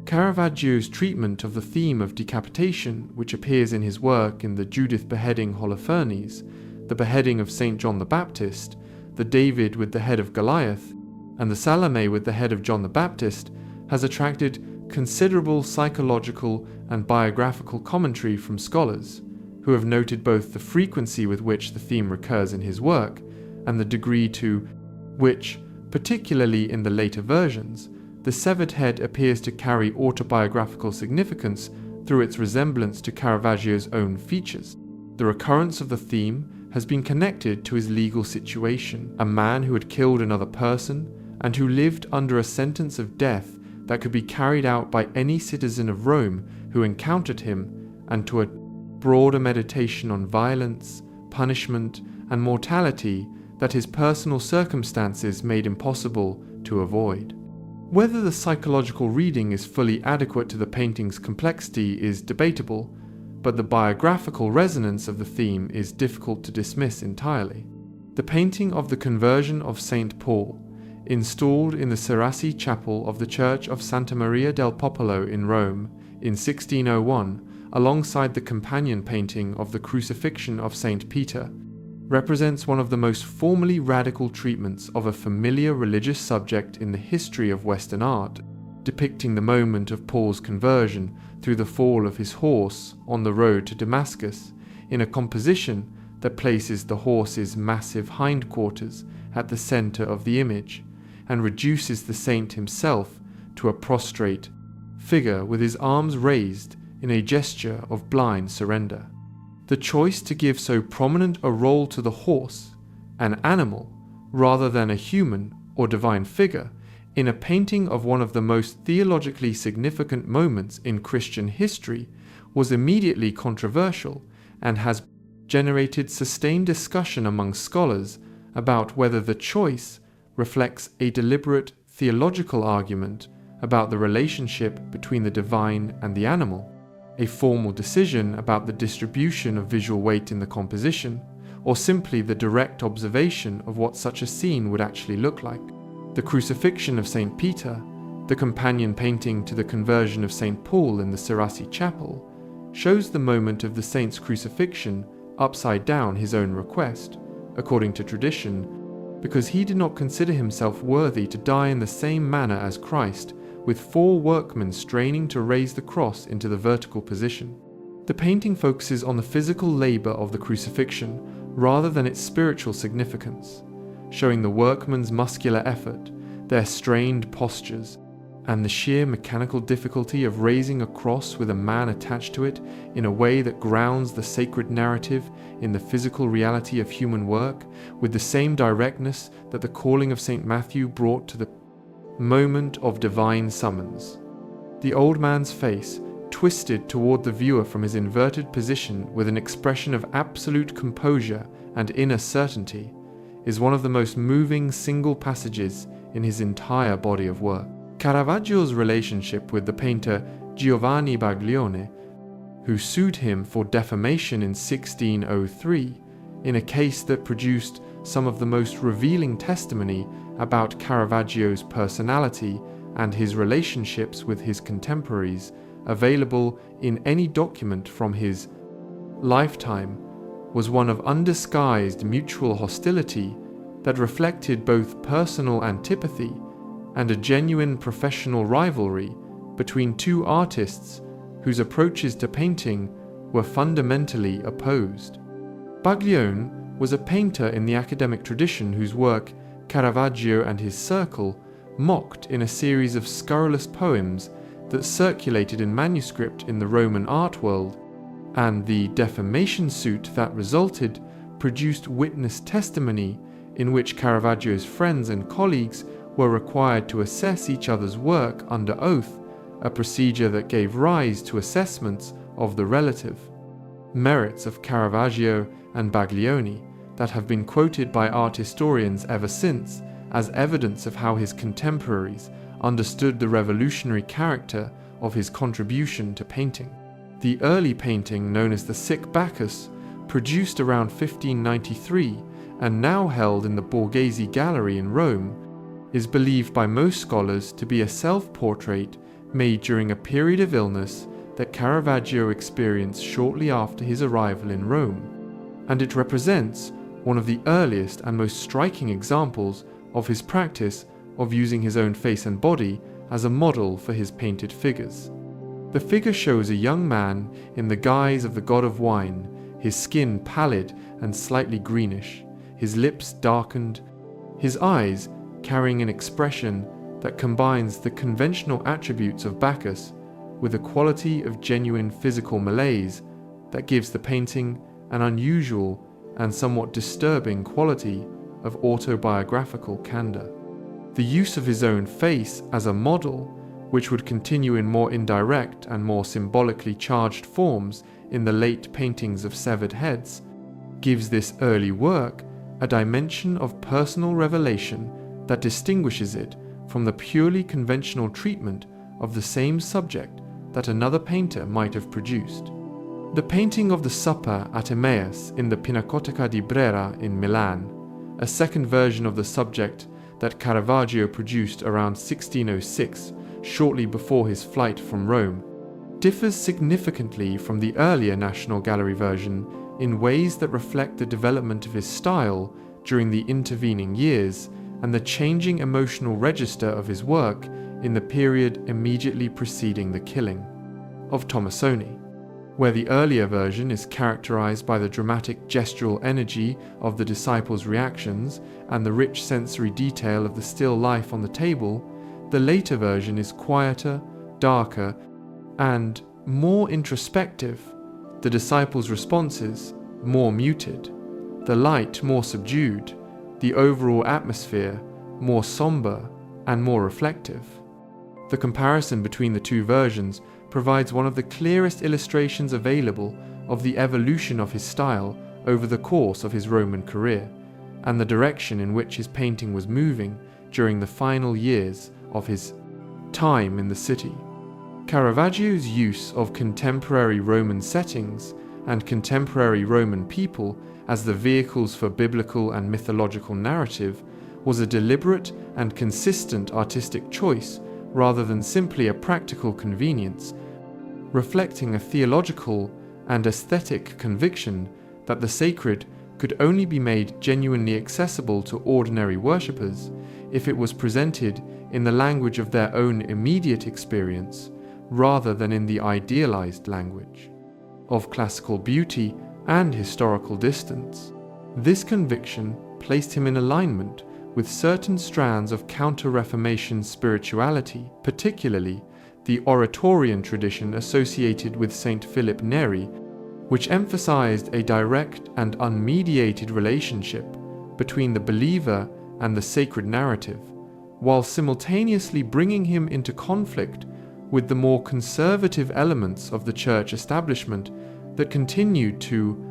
Caravaggio's treatment of the theme of decapitation, which appears in his work in the Judith beheading Holofernes, the beheading of St. John the Baptist, the David with the head of Goliath, and the Salome with the head of John the Baptist, has attracted considerable psychological and biographical commentary from scholars, who have noted both the frequency with which the theme recurs in his work and the degree to which, particularly in the later versions, the severed head appears to carry autobiographical significance through its resemblance to Caravaggio's own features. The recurrence of the theme has been connected to his legal situation, a man who had killed another person and who lived under a sentence of death that could be carried out by any citizen of Rome who encountered him, and to a broader meditation on violence, punishment, and mortality that his personal circumstances made impossible to avoid. Whether the psychological reading is fully adequate to the painting's complexity is debatable, but the biographical resonance of the theme is difficult to dismiss entirely. The painting of the Conversion of St. Paul, installed in the Cerasi chapel of the Church of Santa Maria del Popolo in Rome in 1601, alongside the companion painting of the Crucifixion of St. Peter, represents one of the most formally radical treatments of a familiar religious subject in the history of Western art, depicting the moment of Paul's conversion through the fall of his horse on the road to Damascus, in a composition that places the horse's massive hindquarters at the center of the image, and reduces the saint himself to a prostrate figure with his arms raised in a gesture of blind surrender. The choice to give so prominent a role to the horse, an animal, rather than a human or divine figure, in a painting of one of the most theologically significant moments in Christian history, was immediately controversial and has generated sustained discussion among scholars about whether the choice reflects a deliberate theological argument about the relationship between the divine and the animal, a formal decision about the distribution of visual weight in the composition, or simply the direct observation of what such a scene would actually look like. The Crucifixion of St. Peter, the companion painting to the conversion of St. Paul in the Cerasi Chapel, shows the moment of the saint's crucifixion upside down his own request, according to tradition, because he did not consider himself worthy to die in the same manner as Christ, with 4 workmen straining to raise the cross into the vertical position. The painting focuses on the physical labor of the crucifixion rather than its spiritual significance, showing the workmen's muscular effort, their strained postures, and the sheer mechanical difficulty of raising a cross with a man attached to it in a way that grounds the sacred narrative in the physical reality of human work with the same directness that the calling of St. Matthew brought to the moment of divine summons. The old man's face, twisted toward the viewer from his inverted position with an expression of absolute composure and inner certainty, is one of the most moving single passages in his entire body of work. Caravaggio's relationship with the painter Giovanni Baglione, who sued him for defamation in 1603, in a case that produced some of the most revealing testimony about Caravaggio's personality and his relationships with his contemporaries, available in any document from his lifetime, was one of undisguised mutual hostility that reflected both personal antipathy and a genuine professional rivalry between 2 artists whose approaches to painting were fundamentally opposed. Baglione was a painter in the academic tradition whose work Caravaggio and his circle mocked in a series of scurrilous poems that circulated in manuscript in the Roman art world, and the defamation suit that resulted produced witness testimony in which Caravaggio's friends and colleagues were required to assess each other's work under oath, a procedure that gave rise to assessments of the relative merits of Caravaggio and Baglione that have been quoted by art historians ever since as evidence of how his contemporaries understood the revolutionary character of his contribution to painting. The early painting known as the Sick Bacchus, produced around 1593 and now held in the Borghese Gallery in Rome, is believed by most scholars to be a self-portrait made during a period of illness that Caravaggio experienced shortly after his arrival in Rome, and it represents one of the earliest and most striking examples of his practice of using his own face and body as a model for his painted figures. The figure shows a young man in the guise of the god of wine, his skin pallid and slightly greenish, his lips darkened, his eyes carrying an expression that combines the conventional attributes of Bacchus with a quality of genuine physical malaise that gives the painting an unusual and somewhat disturbing quality of autobiographical candor. The use of his own face as a model, which would continue in more indirect and more symbolically charged forms in the late paintings of severed heads, gives this early work a dimension of personal revelation that distinguishes it from the purely conventional treatment of the same subject that another painter might have produced. The painting of the Supper at Emmaus in the Pinacoteca di Brera in Milan, a second version of the subject that Caravaggio produced around 1606, shortly before his flight from Rome, differs significantly from the earlier National Gallery version in ways that reflect the development of his style during the intervening years and the changing emotional register of his work in the period immediately preceding the killing of Tomasoni, where the earlier version is characterized by the dramatic gestural energy of the disciples' reactions and the rich sensory detail of the still life on the table. The later version is quieter, darker, and more introspective, the disciples' responses more muted, the light more subdued, the overall atmosphere more somber and more reflective. The comparison between the two versions provides one of the clearest illustrations available of the evolution of his style over the course of his Roman career, and the direction in which his painting was moving during the final years of his time in the city. Caravaggio's use of contemporary Roman settings and contemporary Roman people as the vehicles for biblical and mythological narrative was a deliberate and consistent artistic choice rather than simply a practical convenience, reflecting a theological and aesthetic conviction that the sacred could only be made genuinely accessible to ordinary worshippers if it was presented in the language of their own immediate experience rather than in the idealized language of classical beauty and historical distance. This conviction placed him in alignment with certain strands of Counter-Reformation spirituality, particularly the Oratorian tradition associated with Saint Philip Neri, which emphasized a direct and unmediated relationship between the believer and the sacred narrative, while simultaneously bringing him into conflict with the more conservative elements of the church establishment that continued to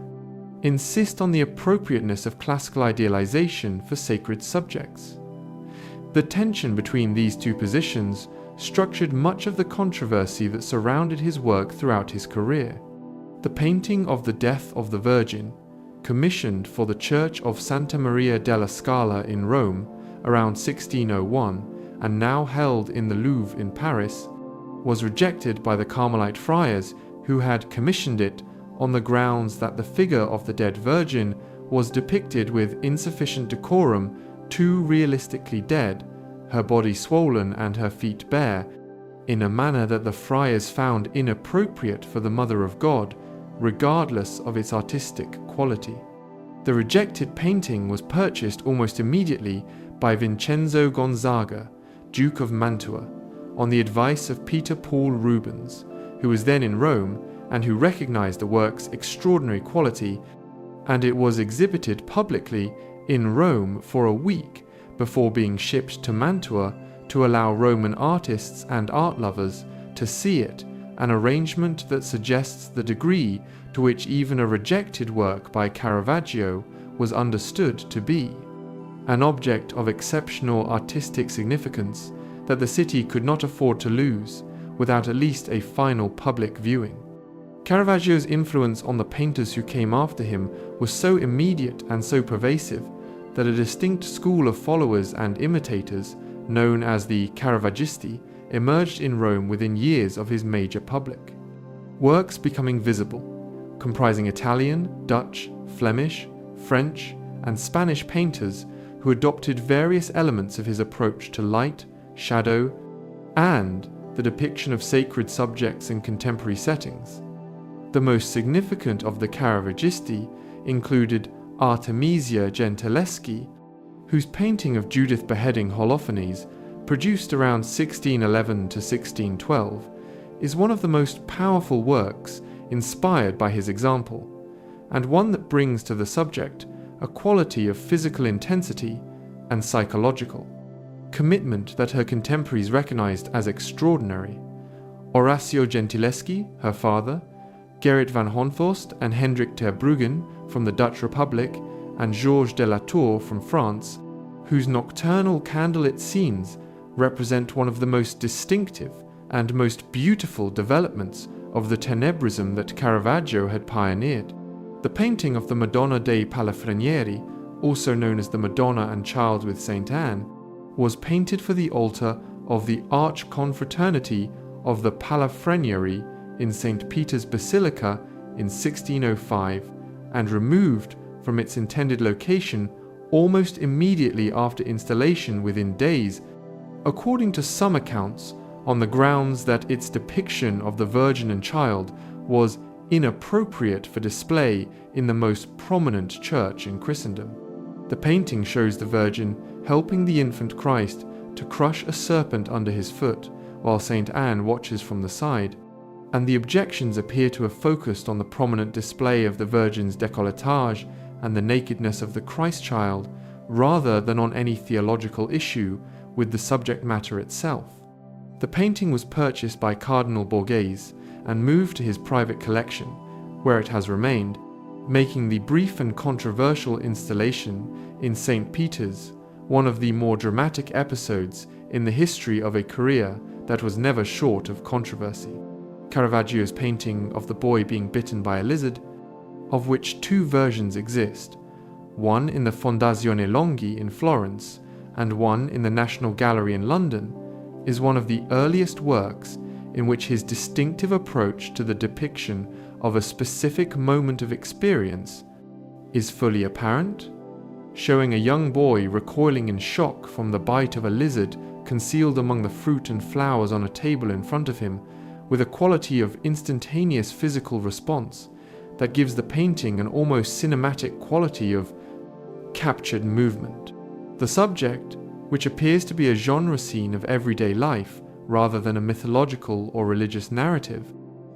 insist on the appropriateness of classical idealization for sacred subjects. The tension between these two positions structured much of the controversy that surrounded his work throughout his career. The painting of the Death of the Virgin, commissioned for the Church of Santa Maria della Scala in Rome around 1601 and now held in the Louvre in Paris, was rejected by the Carmelite friars who had commissioned it on the grounds that the figure of the dead Virgin was depicted with insufficient decorum, too realistically dead, her body swollen and her feet bare, in a manner that the friars found inappropriate for the Mother of God, regardless of its artistic quality. The rejected painting was purchased almost immediately by Vincenzo Gonzaga, Duke of Mantua, on the advice of Peter Paul Rubens, who was then in Rome and who recognized the work's extraordinary quality, and it was exhibited publicly in Rome for a week before being shipped to Mantua to allow Roman artists and art lovers to see it, an arrangement that suggests the degree to which even a rejected work by Caravaggio was understood to be an object of exceptional artistic significance that the city could not afford to lose without at least a final public viewing. Caravaggio's influence on the painters who came after him was so immediate and so pervasive that a distinct school of followers and imitators, known as the Caravaggisti, emerged in Rome within years of his major public. Works becoming visible, comprising Italian, Dutch, Flemish, French, and Spanish painters who adopted various elements of his approach to light, shadow, and the depiction of sacred subjects in contemporary settings. The most significant of the Caravaggisti included Artemisia Gentileschi, whose painting of Judith beheading Holofernes, produced around 1611 to 1612, is one of the most powerful works inspired by his example, and one that brings to the subject a quality of physical intensity and psychological commitment that her contemporaries recognized as extraordinary. Orazio Gentileschi, her father, Gerrit van Honthorst and Hendrik ter Bruggen from the Dutch Republic, and Georges de la Tour from France, whose nocturnal candlelit scenes represent one of the most distinctive and most beautiful developments of the tenebrism that Caravaggio had pioneered. The painting of the Madonna dei Palafrenieri, also known as the Madonna and Child with Saint Anne, was painted for the altar of the Archconfraternity of the Palafrenieri in St. Peter's Basilica in 1605 and removed from its intended location almost immediately after installation within days, according to some accounts, on the grounds that its depiction of the Virgin and Child was inappropriate for display in the most prominent church in Christendom. The painting shows the Virgin helping the infant Christ to crush a serpent under his foot, while Saint Anne watches from the side, and the objections appear to have focused on the prominent display of the Virgin's décolletage and the nakedness of the Christ child, rather than on any theological issue with the subject matter itself. The painting was purchased by Cardinal Borghese and moved to his private collection, where it has remained, making the brief and controversial installation in St. Peter's one of the more dramatic episodes in the history of a career that was never short of controversy. Caravaggio's painting of the boy being bitten by a lizard, of which two versions exist, one in the Fondazione Longhi in Florence and one in the National Gallery in London, is one of the earliest works in which his distinctive approach to the depiction of a specific moment of experience is fully apparent, showing a young boy recoiling in shock from the bite of a lizard concealed among the fruit and flowers on a table in front of him, with a quality of instantaneous physical response that gives the painting an almost cinematic quality of captured movement. The subject, which appears to be a genre scene of everyday life rather than a mythological or religious narrative,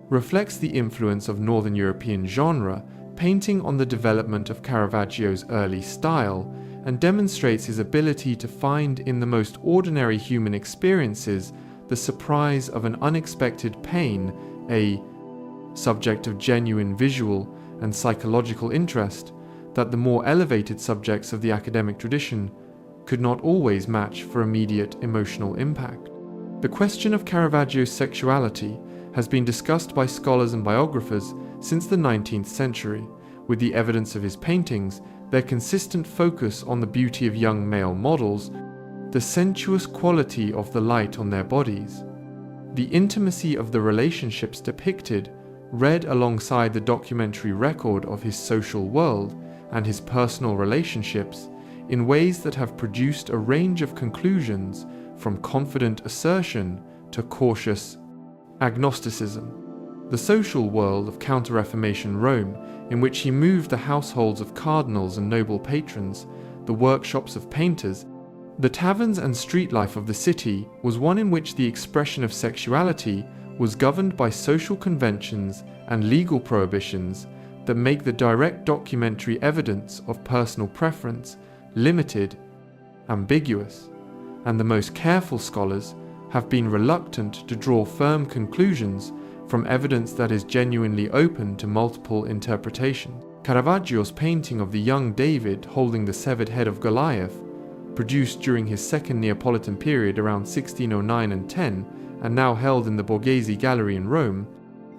reflects the influence of Northern European genre painting on the development of Caravaggio's early style, and demonstrates his ability to find in the most ordinary human experiences the surprise of an unexpected pain, a subject of genuine visual and psychological interest that the more elevated subjects of the academic tradition could not always match for immediate emotional impact. The question of Caravaggio's sexuality has been discussed by scholars and biographers since the 19th century, with the evidence of his paintings, their consistent focus on the beauty of young male models, the sensuous quality of the light on their bodies, the intimacy of the relationships depicted, read alongside the documentary record of his social world and his personal relationships, in ways that have produced a range of conclusions from confident assertion to cautious agnosticism. The social world of Counter-Reformation Rome, in which he moved the households of cardinals and noble patrons, the workshops of painters, the taverns and street life of the city, was one in which the expression of sexuality was governed by social conventions and legal prohibitions that make the direct documentary evidence of personal preference limited, ambiguous, and the most careful scholars have been reluctant to draw firm conclusions from evidence that is genuinely open to multiple interpretations. Caravaggio's painting of the young David holding the severed head of Goliath, produced during his second Neapolitan period around 1609 and 10, and now held in the Borghese Gallery in Rome,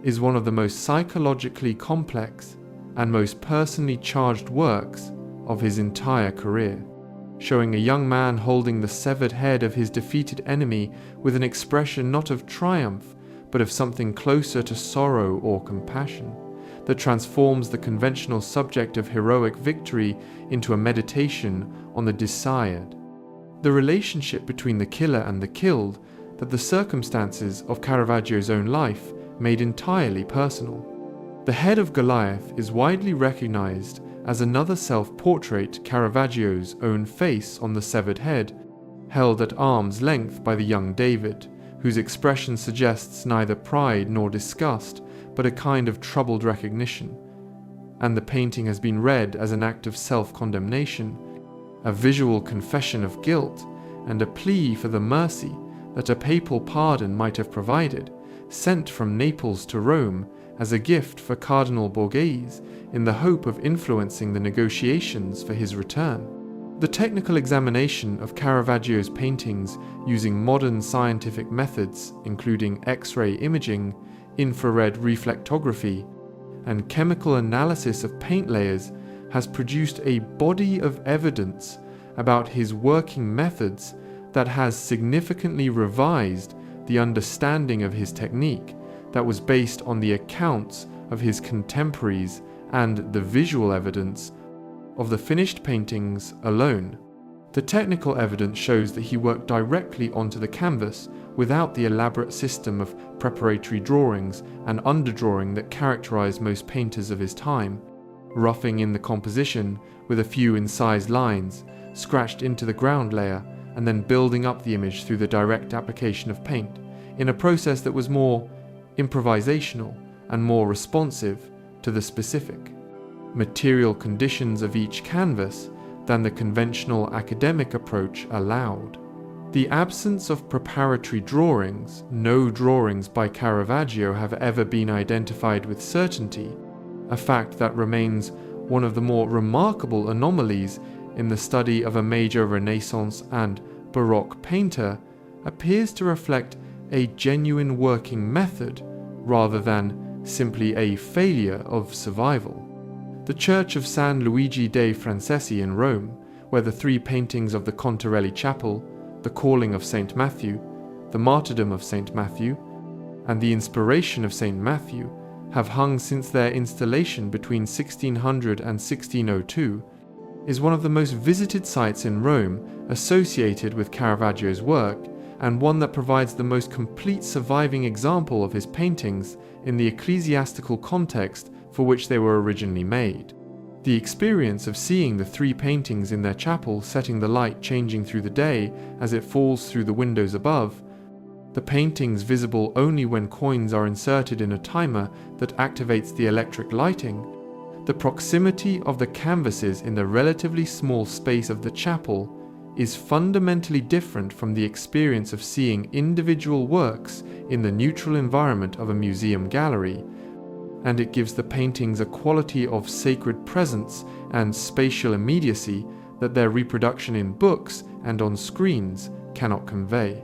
is one of the most psychologically complex and most personally charged works of his entire career, showing a young man holding the severed head of his defeated enemy with an expression not of triumph, but of something closer to sorrow or compassion, that transforms the conventional subject of heroic victory into a meditation on the desired, the relationship between the killer and the killed that the circumstances of Caravaggio's own life made entirely personal. The head of Goliath is widely recognized as another self-portrait, Caravaggio's own face on the severed head, held at arm's length by the young David, whose expression suggests neither pride nor disgust, but a kind of troubled recognition. And the painting has been read as an act of self-condemnation, a visual confession of guilt, and a plea for the mercy that a papal pardon might have provided, sent from Naples to Rome as a gift for Cardinal Borghese in the hope of influencing the negotiations for his return. The technical examination of Caravaggio's paintings using modern scientific methods, including X-ray imaging, infrared reflectography, and chemical analysis of paint layers, has produced a body of evidence about his working methods that has significantly revised the understanding of his technique that was based on the accounts of his contemporaries and the visual evidence of the finished paintings alone. The technical evidence shows that he worked directly onto the canvas without the elaborate system of preparatory drawings and underdrawing that characterized most painters of his time, roughing in the composition with a few incised lines, scratched into the ground layer, and then building up the image through the direct application of paint, in a process that was more improvisational and more responsive to the specific material conditions of each canvas than the conventional academic approach allowed. The absence of preparatory drawings, no drawings by Caravaggio have ever been identified with certainty, a fact that remains one of the more remarkable anomalies in the study of a major Renaissance and Baroque painter appears to reflect a genuine working method rather than simply a failure of survival. The Church of San Luigi dei Francesi in Rome, where the three paintings of the Contarelli Chapel, the Calling of St. Matthew, the Martyrdom of St. Matthew, and the Inspiration of St. Matthew, have hung since their installation between 1600 and 1602, is one of the most visited sites in Rome associated with Caravaggio's work, and one that provides the most complete surviving example of his paintings in the ecclesiastical context for which they were originally made. The experience of seeing the three paintings in their chapel setting the light changing through the day as it falls through the windows above, the paintings visible only when coins are inserted in a timer that activates the electric lighting, the proximity of the canvases in the relatively small space of the chapel is fundamentally different from the experience of seeing individual works in the neutral environment of a museum gallery, and it gives the paintings a quality of sacred presence and spatial immediacy that their reproduction in books and on screens cannot convey.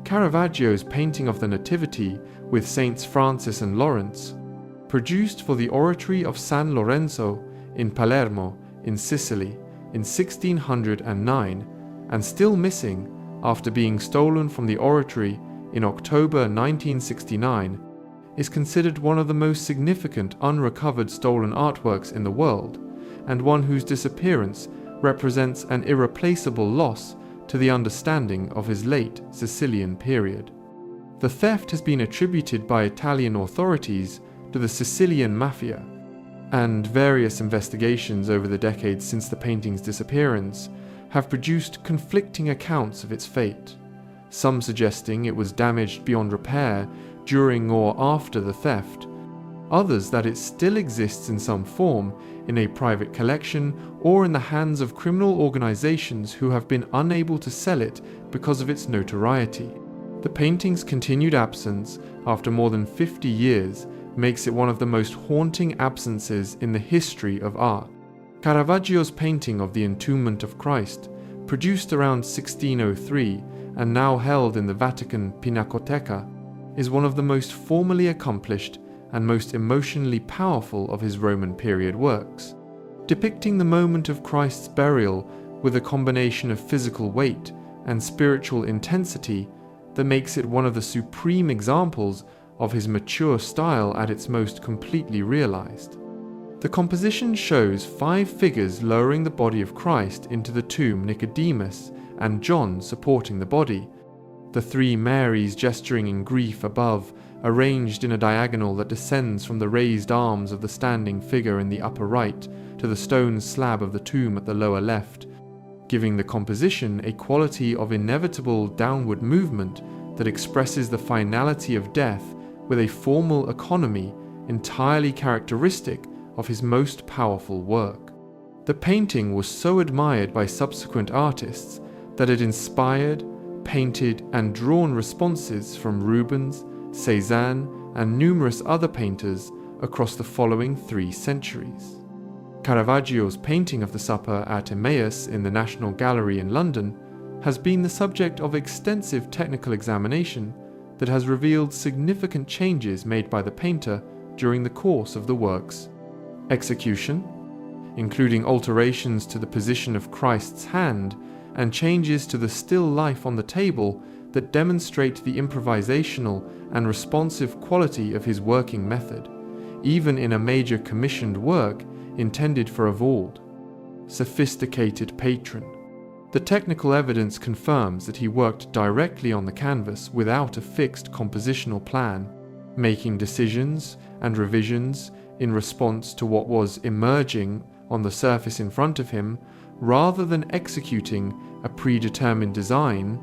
Caravaggio's painting of the Nativity with Saints Francis and Lawrence, produced for the Oratory of San Lorenzo in Palermo in Sicily in 1609, and still missing after being stolen from the oratory in October 1969, is considered one of the most significant unrecovered stolen artworks in the world, and one whose disappearance represents an irreplaceable loss to the understanding of his late Sicilian period. The theft has been attributed by Italian authorities to the Sicilian mafia, and various investigations over the decades since the painting's disappearance have produced conflicting accounts of its fate, some suggesting it was damaged beyond repair during or after the theft, others that it still exists in some form in a private collection or in the hands of criminal organizations who have been unable to sell it because of its notoriety. The painting's continued absence after more than 50 years makes it one of the most haunting absences in the history of art. Caravaggio's painting of the Entombment of Christ, produced around 1603 and now held in the Vatican Pinacoteca, is one of the most formally accomplished and most emotionally powerful of his Roman period works, depicting the moment of Christ's burial with a combination of physical weight and spiritual intensity that makes it one of the supreme examples of his mature style at its most completely realized. The composition shows 5 figures lowering the body of Christ into the tomb, Nicodemus and John supporting the body, the 3 Marys gesturing in grief above, arranged in a diagonal that descends from the raised arms of the standing figure in the upper right to the stone slab of the tomb at the lower left, giving the composition a quality of inevitable downward movement that expresses the finality of death with a formal economy entirely characteristic of his most powerful work. The painting was so admired by subsequent artists that it inspired, painted and drawn responses from Rubens, Cézanne and numerous other painters across the following 3 centuries. Caravaggio's painting of the Supper at Emmaus in the National Gallery in London has been the subject of extensive technical examination that has revealed significant changes made by the painter during the course of the work's execution, including alterations to the position of Christ's hand and changes to the still life on the table that demonstrate the improvisational and responsive quality of his working method, even in a major commissioned work intended for a vaud. Sophisticated patron. The technical evidence confirms that he worked directly on the canvas without a fixed compositional plan, making decisions and revisions in response to what was emerging on the surface in front of him, rather than executing a predetermined design,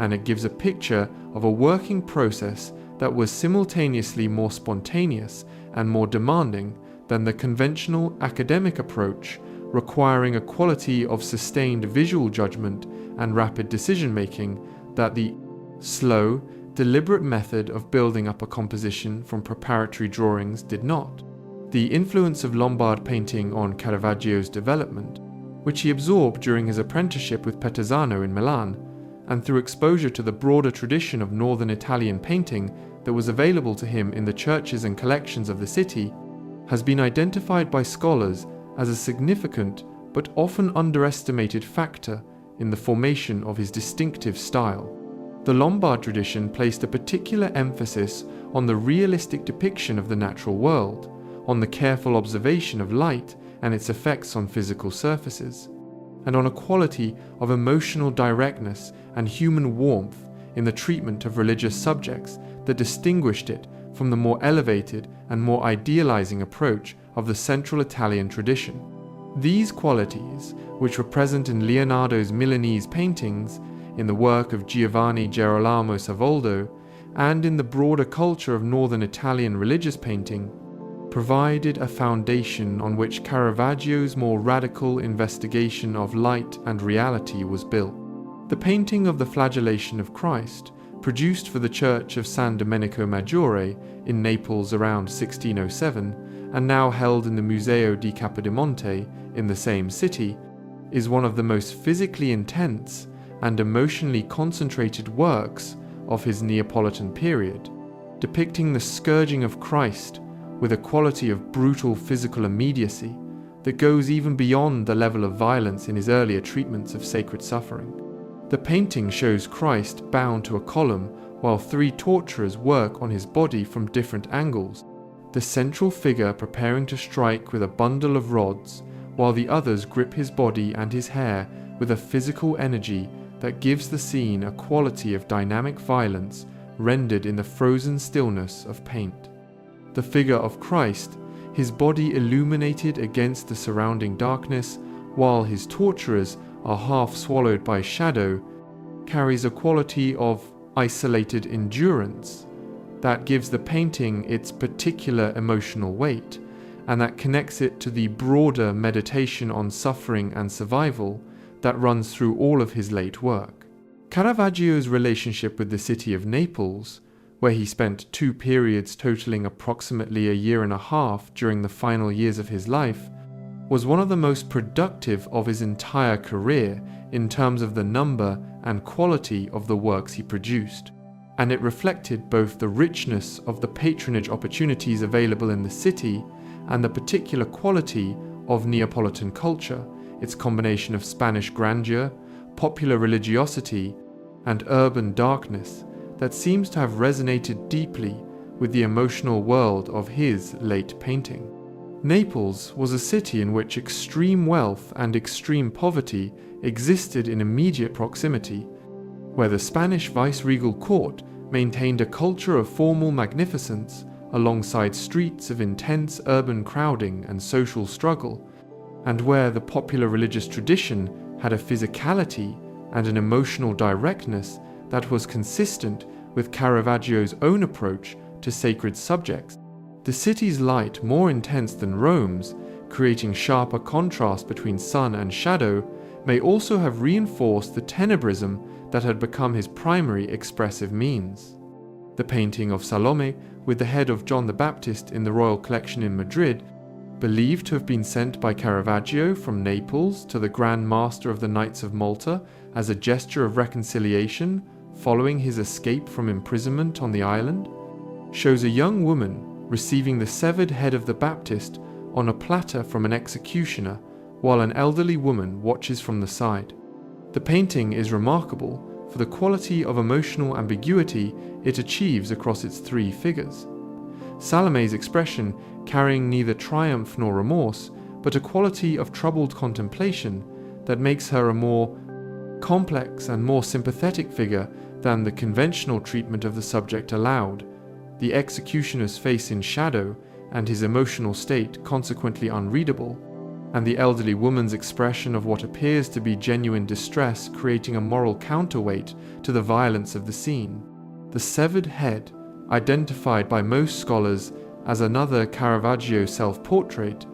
and it gives a picture of a working process that was simultaneously more spontaneous and more demanding than the conventional academic approach, requiring a quality of sustained visual judgment and rapid decision-making that the slow, deliberate method of building up a composition from preparatory drawings did not. The influence of Lombard painting on Caravaggio's development which he absorbed during his apprenticeship with Peterzano in Milan, and through exposure to the broader tradition of northern Italian painting that was available to him in the churches and collections of the city, has been identified by scholars as a significant but often underestimated factor in the formation of his distinctive style. The Lombard tradition placed a particular emphasis on the realistic depiction of the natural world, on the careful observation of light and its effects on physical surfaces, and on a quality of emotional directness and human warmth in the treatment of religious subjects that distinguished it from the more elevated and more idealizing approach of the central Italian tradition. These qualities, which were present in Leonardo's Milanese paintings, in the work of Giovanni Girolamo Savoldo, and in the broader culture of northern Italian religious painting, provided a foundation on which Caravaggio's more radical investigation of light and reality was built. The painting of the Flagellation of Christ, produced for the church of San Domenico Maggiore in Naples around 1607, and now held in the Museo di Capodimonte in the same city, is one of the most physically intense and emotionally concentrated works of his Neapolitan period, depicting the scourging of Christ with a quality of brutal physical immediacy that goes even beyond the level of violence in his earlier treatments of sacred suffering. The painting shows Christ bound to a column while three torturers work on his body from different angles, the central figure preparing to strike with a bundle of rods, while the others grip his body and his hair with a physical energy that gives the scene a quality of dynamic violence rendered in the frozen stillness of paint. The figure of Christ, his body illuminated against the surrounding darkness, while his torturers are half swallowed by shadow, carries a quality of isolated endurance that gives the painting its particular emotional weight, and that connects it to the broader meditation on suffering and survival that runs through all of his late work. Caravaggio's relationship with the city of Naples, where he spent 2 periods totaling approximately a year and a half during the final years of his life, was one of the most productive of his entire career in terms of the number and quality of the works he produced, and it reflected both the richness of the patronage opportunities available in the city and the particular quality of Neapolitan culture, its combination of Spanish grandeur, popular religiosity, and urban darkness that seems to have resonated deeply with the emotional world of his late painting. Naples was a city in which extreme wealth and extreme poverty existed in immediate proximity, where the Spanish viceregal court maintained a culture of formal magnificence alongside streets of intense urban crowding and social struggle, and where the popular religious tradition had a physicality and an emotional directness that was consistent with Caravaggio's own approach to sacred subjects. The city's light, more intense than Rome's, creating sharper contrast between sun and shadow, may also have reinforced the tenebrism that had become his primary expressive means. The painting of Salome, with the head of John the Baptist in the Royal Collection in Madrid, believed to have been sent by Caravaggio from Naples to the Grand Master of the Knights of Malta as a gesture of reconciliation following his escape from imprisonment on the island, shows a young woman receiving the severed head of the Baptist on a platter from an executioner, while an elderly woman watches from the side. The painting is remarkable for the quality of emotional ambiguity it achieves across its 3 figures. Salome's expression carrying neither triumph nor remorse, but a quality of troubled contemplation that makes her a more complex and more sympathetic figure than the conventional treatment of the subject allowed, the executioner's face in shadow and his emotional state consequently unreadable, and the elderly woman's expression of what appears to be genuine distress creating a moral counterweight to the violence of the scene. The severed head, identified by most scholars as another Caravaggio self-portrait,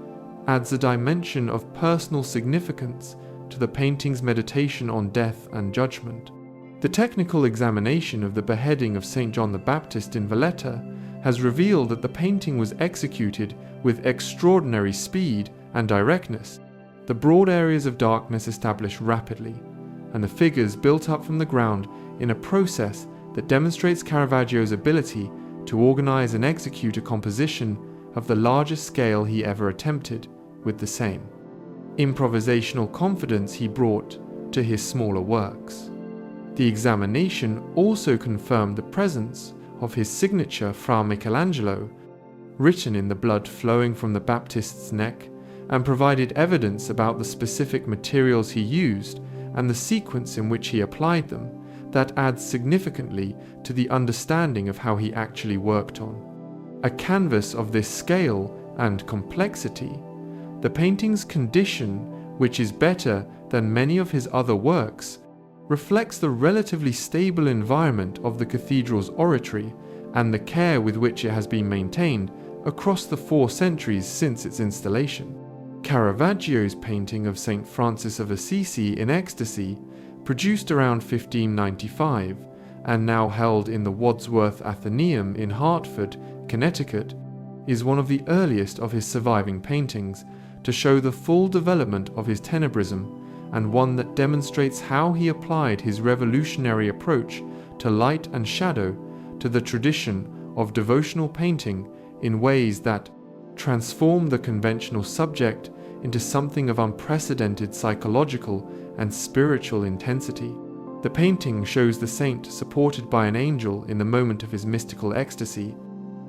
adds a dimension of personal significance to the painting's meditation on death and judgment. The technical examination of the beheading of St. John the Baptist in Valletta has revealed that the painting was executed with extraordinary speed and directness. the broad areas of darkness establish rapidly, and the figures built up from the ground in a process that demonstrates Caravaggio's ability to organize and execute a composition of the largest scale he ever attempted with the same improvisational confidence he brought to his smaller works. The examination also confirmed the presence of his signature Fra Michelangelo, written in the blood flowing from the Baptist's neck, and provided evidence about the specific materials he used and the sequence in which he applied them that adds significantly to the understanding of how he actually worked on. A canvas of this scale and complexity, the painting's condition, which is better than many of his other works, reflects the relatively stable environment of the cathedral's oratory and the care with which it has been maintained across the 4 centuries since its installation. Caravaggio's painting of St. Francis of Assisi in ecstasy, produced around 1595 and now held in the Wadsworth Athenaeum in Hartford, Connecticut, is one of the earliest of his surviving paintings to show the full development of his tenebrism, and one that demonstrates how he applied his revolutionary approach to light and shadow to the tradition of devotional painting in ways that transform the conventional subject into something of unprecedented psychological and spiritual intensity. The painting shows the saint supported by an angel in the moment of his mystical ecstasy,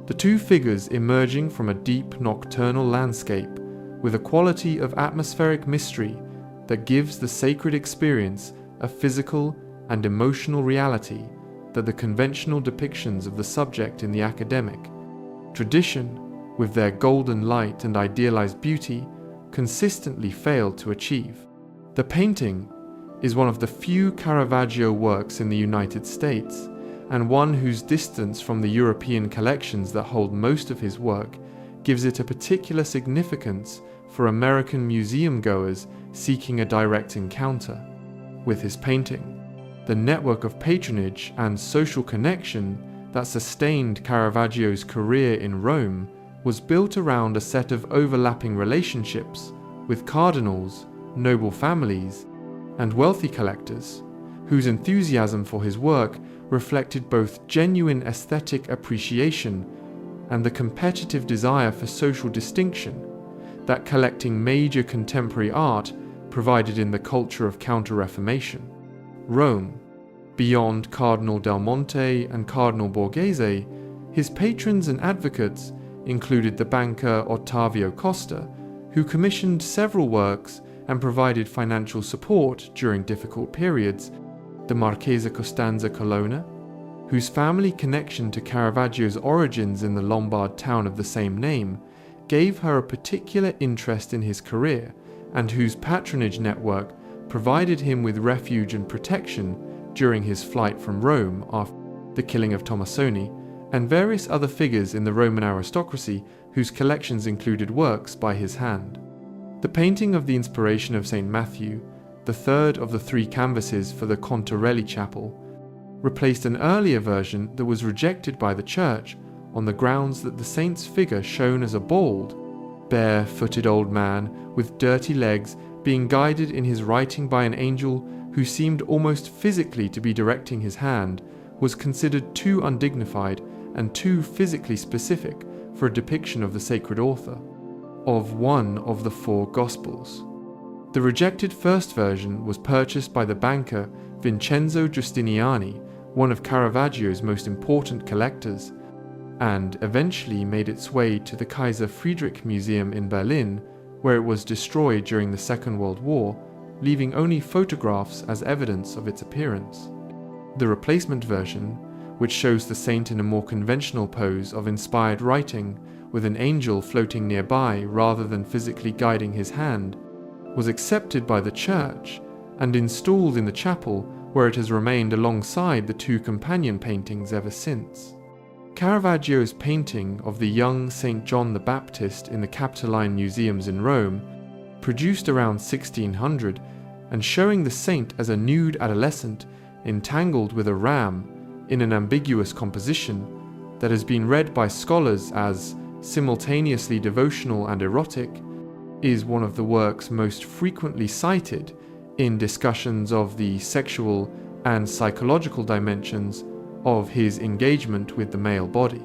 the 2 figures emerging from a deep nocturnal landscape with a quality of atmospheric mystery that gives the sacred experience a physical and emotional reality that the conventional depictions of the subject in the academic tradition, with their golden light and idealized beauty, consistently failed to achieve. The painting is one of the few Caravaggio works in the United States, and one whose distance from the European collections that hold most of his work gives it a particular significance for American museum goers seeking a direct encounter with his painting. The network of patronage and social connection that sustained Caravaggio's career in Rome was built around a set of overlapping relationships with cardinals, noble families, and wealthy collectors, whose enthusiasm for his work reflected both genuine aesthetic appreciation and the competitive desire for social distinction that collecting major contemporary art provided in the culture of Counter-Reformation. Rome, beyond Cardinal Del Monte and Cardinal Borghese, his patrons and advocates included the banker Ottavio Costa, who commissioned several works and provided financial support during difficult periods, the Marchesa Costanza Colonna, whose family connection to Caravaggio's origins in the Lombard town of the same name gave her a particular interest in his career, and whose patronage network provided him with refuge and protection during his flight from Rome after the killing of Tomasoni, and various other figures in the Roman aristocracy whose collections included works by his hand. The painting of the Inspiration of St. Matthew, the third of the 3 canvases for the Contarelli Chapel, replaced an earlier version that was rejected by the church on the grounds that the saint's figure shown as a bald, bare-footed old man with dirty legs being guided in his writing by an angel who seemed almost physically to be directing his hand was considered too undignified and too physically specific for a depiction of the sacred author of one of the 4 Gospels. The rejected first version was purchased by the banker Vincenzo Giustiniani, one of Caravaggio's most important collectors, and eventually made its way to the Kaiser Friedrich Museum in Berlin, where it was destroyed during the Second World War, leaving only photographs as evidence of its appearance. The replacement version, which shows the saint in a more conventional pose of inspired writing, with an angel floating nearby rather than physically guiding his hand, was accepted by the church and installed in the chapel, where it has remained alongside the 2 companion paintings ever since. Caravaggio's painting of the young St. John the Baptist in the Capitoline Museums in Rome, produced around 1600, and showing the saint as a nude adolescent entangled with a ram in an ambiguous composition that has been read by scholars as simultaneously devotional and erotic, is one of the works most frequently cited in discussions of the sexual and psychological dimensions of his engagement with the male body.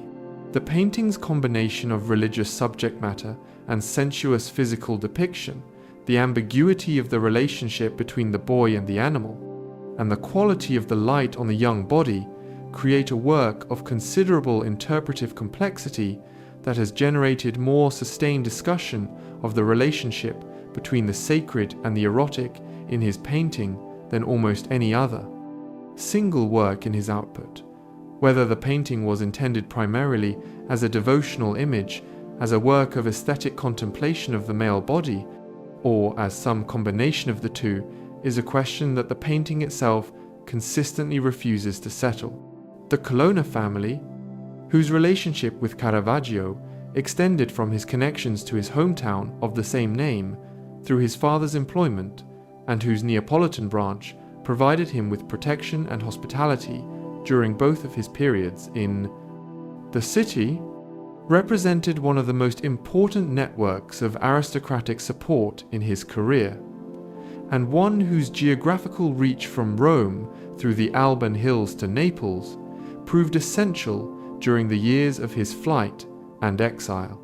The painting's combination of religious subject matter and sensuous physical depiction, the ambiguity of the relationship between the boy and the animal, and the quality of the light on the young body create a work of considerable interpretive complexity that has generated more sustained discussion of the relationship between the sacred and the erotic in his painting than almost any other single work in his output. Whether the painting was intended primarily as a devotional image, as a work of aesthetic contemplation of the male body, or as some combination of the two, is a question that the painting itself consistently refuses to settle. The Colonna family, whose relationship with Caravaggio extended from his connections to his hometown of the same name through his father's employment, and whose Neapolitan branch provided him with protection and hospitality during both of his periods in the city, represented one of the most important networks of aristocratic support in his career, and one whose geographical reach from Rome through the Alban Hills to Naples proved essential during the years of his flight and exile.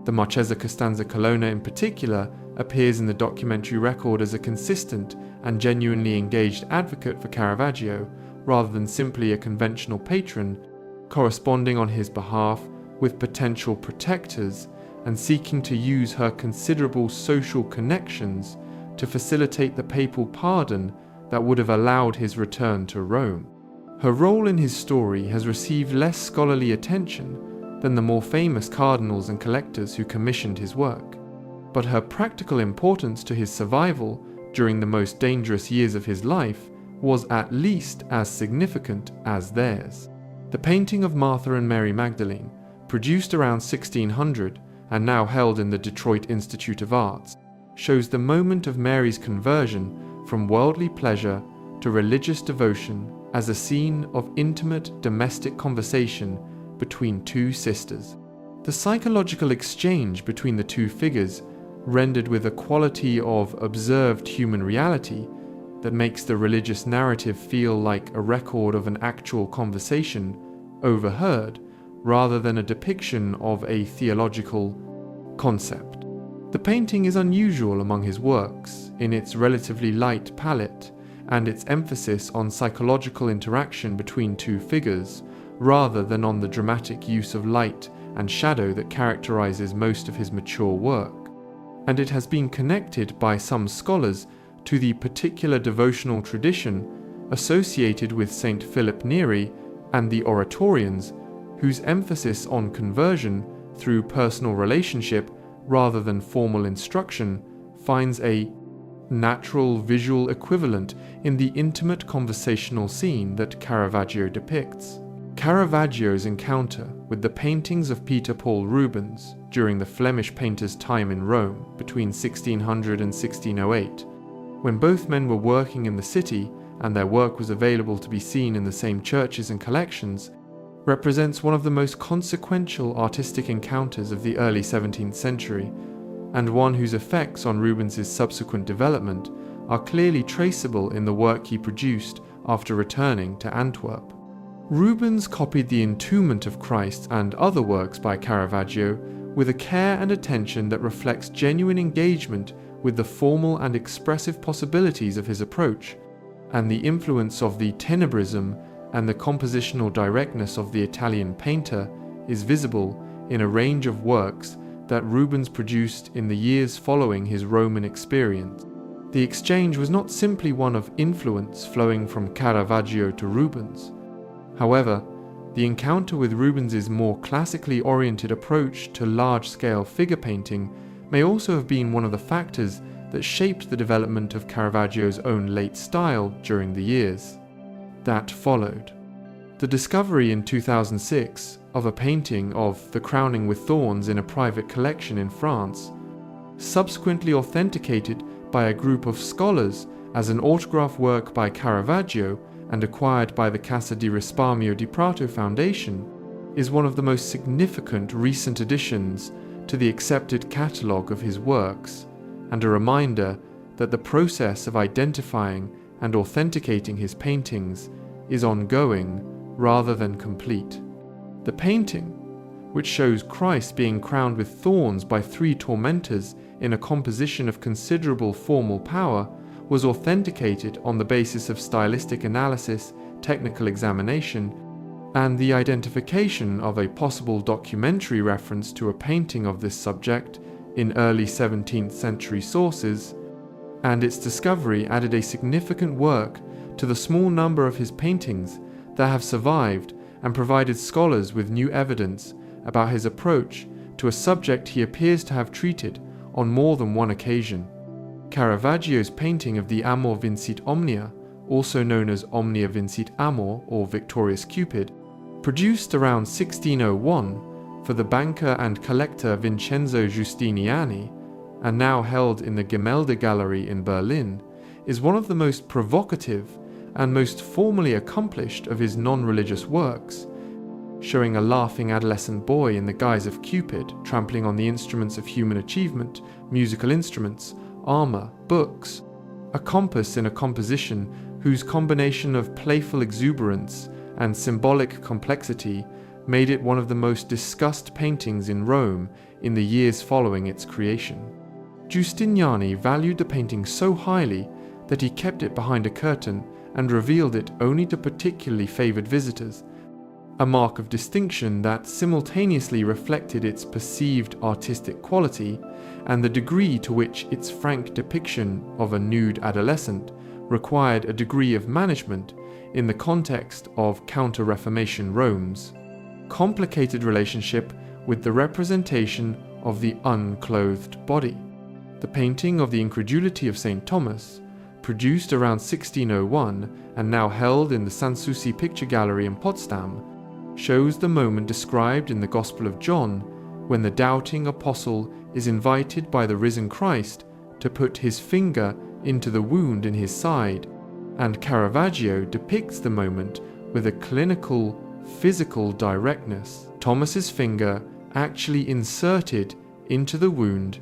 The Marchesa Costanza Colonna in particular appears in the documentary record as a consistent and genuinely engaged advocate for Caravaggio rather than simply a conventional patron, corresponding on his behalf with potential protectors and seeking to use her considerable social connections to facilitate the papal pardon that would have allowed his return to Rome. Her role in his story has received less scholarly attention than the more famous cardinals and collectors who commissioned his work, but her practical importance to his survival during the most dangerous years of his life was at least as significant as theirs. The painting of Martha and Mary Magdalene, produced around 1600 and now held in the Detroit Institute of Arts, shows the moment of Mary's conversion from worldly pleasure to religious devotion as a scene of intimate domestic conversation between two sisters. The psychological exchange between the two figures, rendered with a quality of observed human reality that makes the religious narrative feel like a record of an actual conversation overheard rather than a depiction of a theological concept. The painting is unusual among his works in its relatively light palette and its emphasis on psychological interaction between two figures rather than on the dramatic use of light and shadow that characterizes most of his mature work. And it has been connected by some scholars to the particular devotional tradition associated with Saint Philip Neri and the Oratorians, whose emphasis on conversion through personal relationship rather than formal instruction finds a natural visual equivalent in the intimate conversational scene that Caravaggio depicts. Caravaggio's encounter with the paintings of Peter Paul Rubens during the Flemish painter's time in Rome between 1600 and 1608, when both men were working in the city and their work was available to be seen in the same churches and collections, represents one of the most consequential artistic encounters of the early 17th century, and one whose effects on Rubens's subsequent development are clearly traceable in the work he produced after returning to Antwerp. Rubens copied the Entombment of Christ and other works by Caravaggio with a care and attention that reflects genuine engagement with the formal and expressive possibilities of his approach, and the influence of the tenebrism and the compositional directness of the Italian painter is visible in a range of works that Rubens produced in the years following his Roman experience. The exchange was not simply one of influence flowing from Caravaggio to Rubens. However, the encounter with Rubens's more classically oriented approach to large-scale figure painting may also have been one of the factors that shaped the development of Caravaggio's own late style during the years that followed. The discovery in 2006 of a painting of The Crowning with Thorns in a private collection in France, subsequently authenticated by a group of scholars as an autograph work by Caravaggio and acquired by the Casa di Risparmio di Prato Foundation, is one of the most significant recent additions to the accepted catalogue of his works and a reminder that the process of identifying and authenticating his paintings is ongoing rather than complete. The painting, which shows Christ being crowned with thorns by 3 tormentors in a composition of considerable formal power, was authenticated on the basis of stylistic analysis, technical examination, and the identification of a possible documentary reference to a painting of this subject in early 17th century sources, and its discovery added a significant work to the small number of his paintings that have survived and provided scholars with new evidence about his approach to a subject he appears to have treated on more than one occasion. Caravaggio's painting of the Amor Vincit Omnia, also known as Omnia Vincit Amor or Victorious Cupid, produced around 1601 for the banker and collector Vincenzo Giustiniani, and now held in the Gemälde Gallery in Berlin, is one of the most provocative and most formally accomplished of his non-religious works, showing a laughing adolescent boy in the guise of Cupid trampling on the instruments of human achievement, musical instruments, armor, books, a compass in a composition whose combination of playful exuberance and symbolic complexity made it one of the most discussed paintings in Rome in the years following its creation. Giustiniani valued the painting so highly that he kept it behind a curtain and revealed it only to particularly favored visitors, a mark of distinction that simultaneously reflected its perceived artistic quality and the degree to which its frank depiction of a nude adolescent required a degree of management in the context of Counter-Reformation Rome's complicated relationship with the representation of the unclothed body. The painting of the Incredulity of St. Thomas, produced around 1601 and now held in the Sanssouci Picture Gallery in Potsdam, shows the moment described in the Gospel of John when the doubting apostle is invited by the risen Christ to put his finger into the wound in his side, and Caravaggio depicts the moment with a clinical, physical directness. Thomas's finger actually inserted into the wound,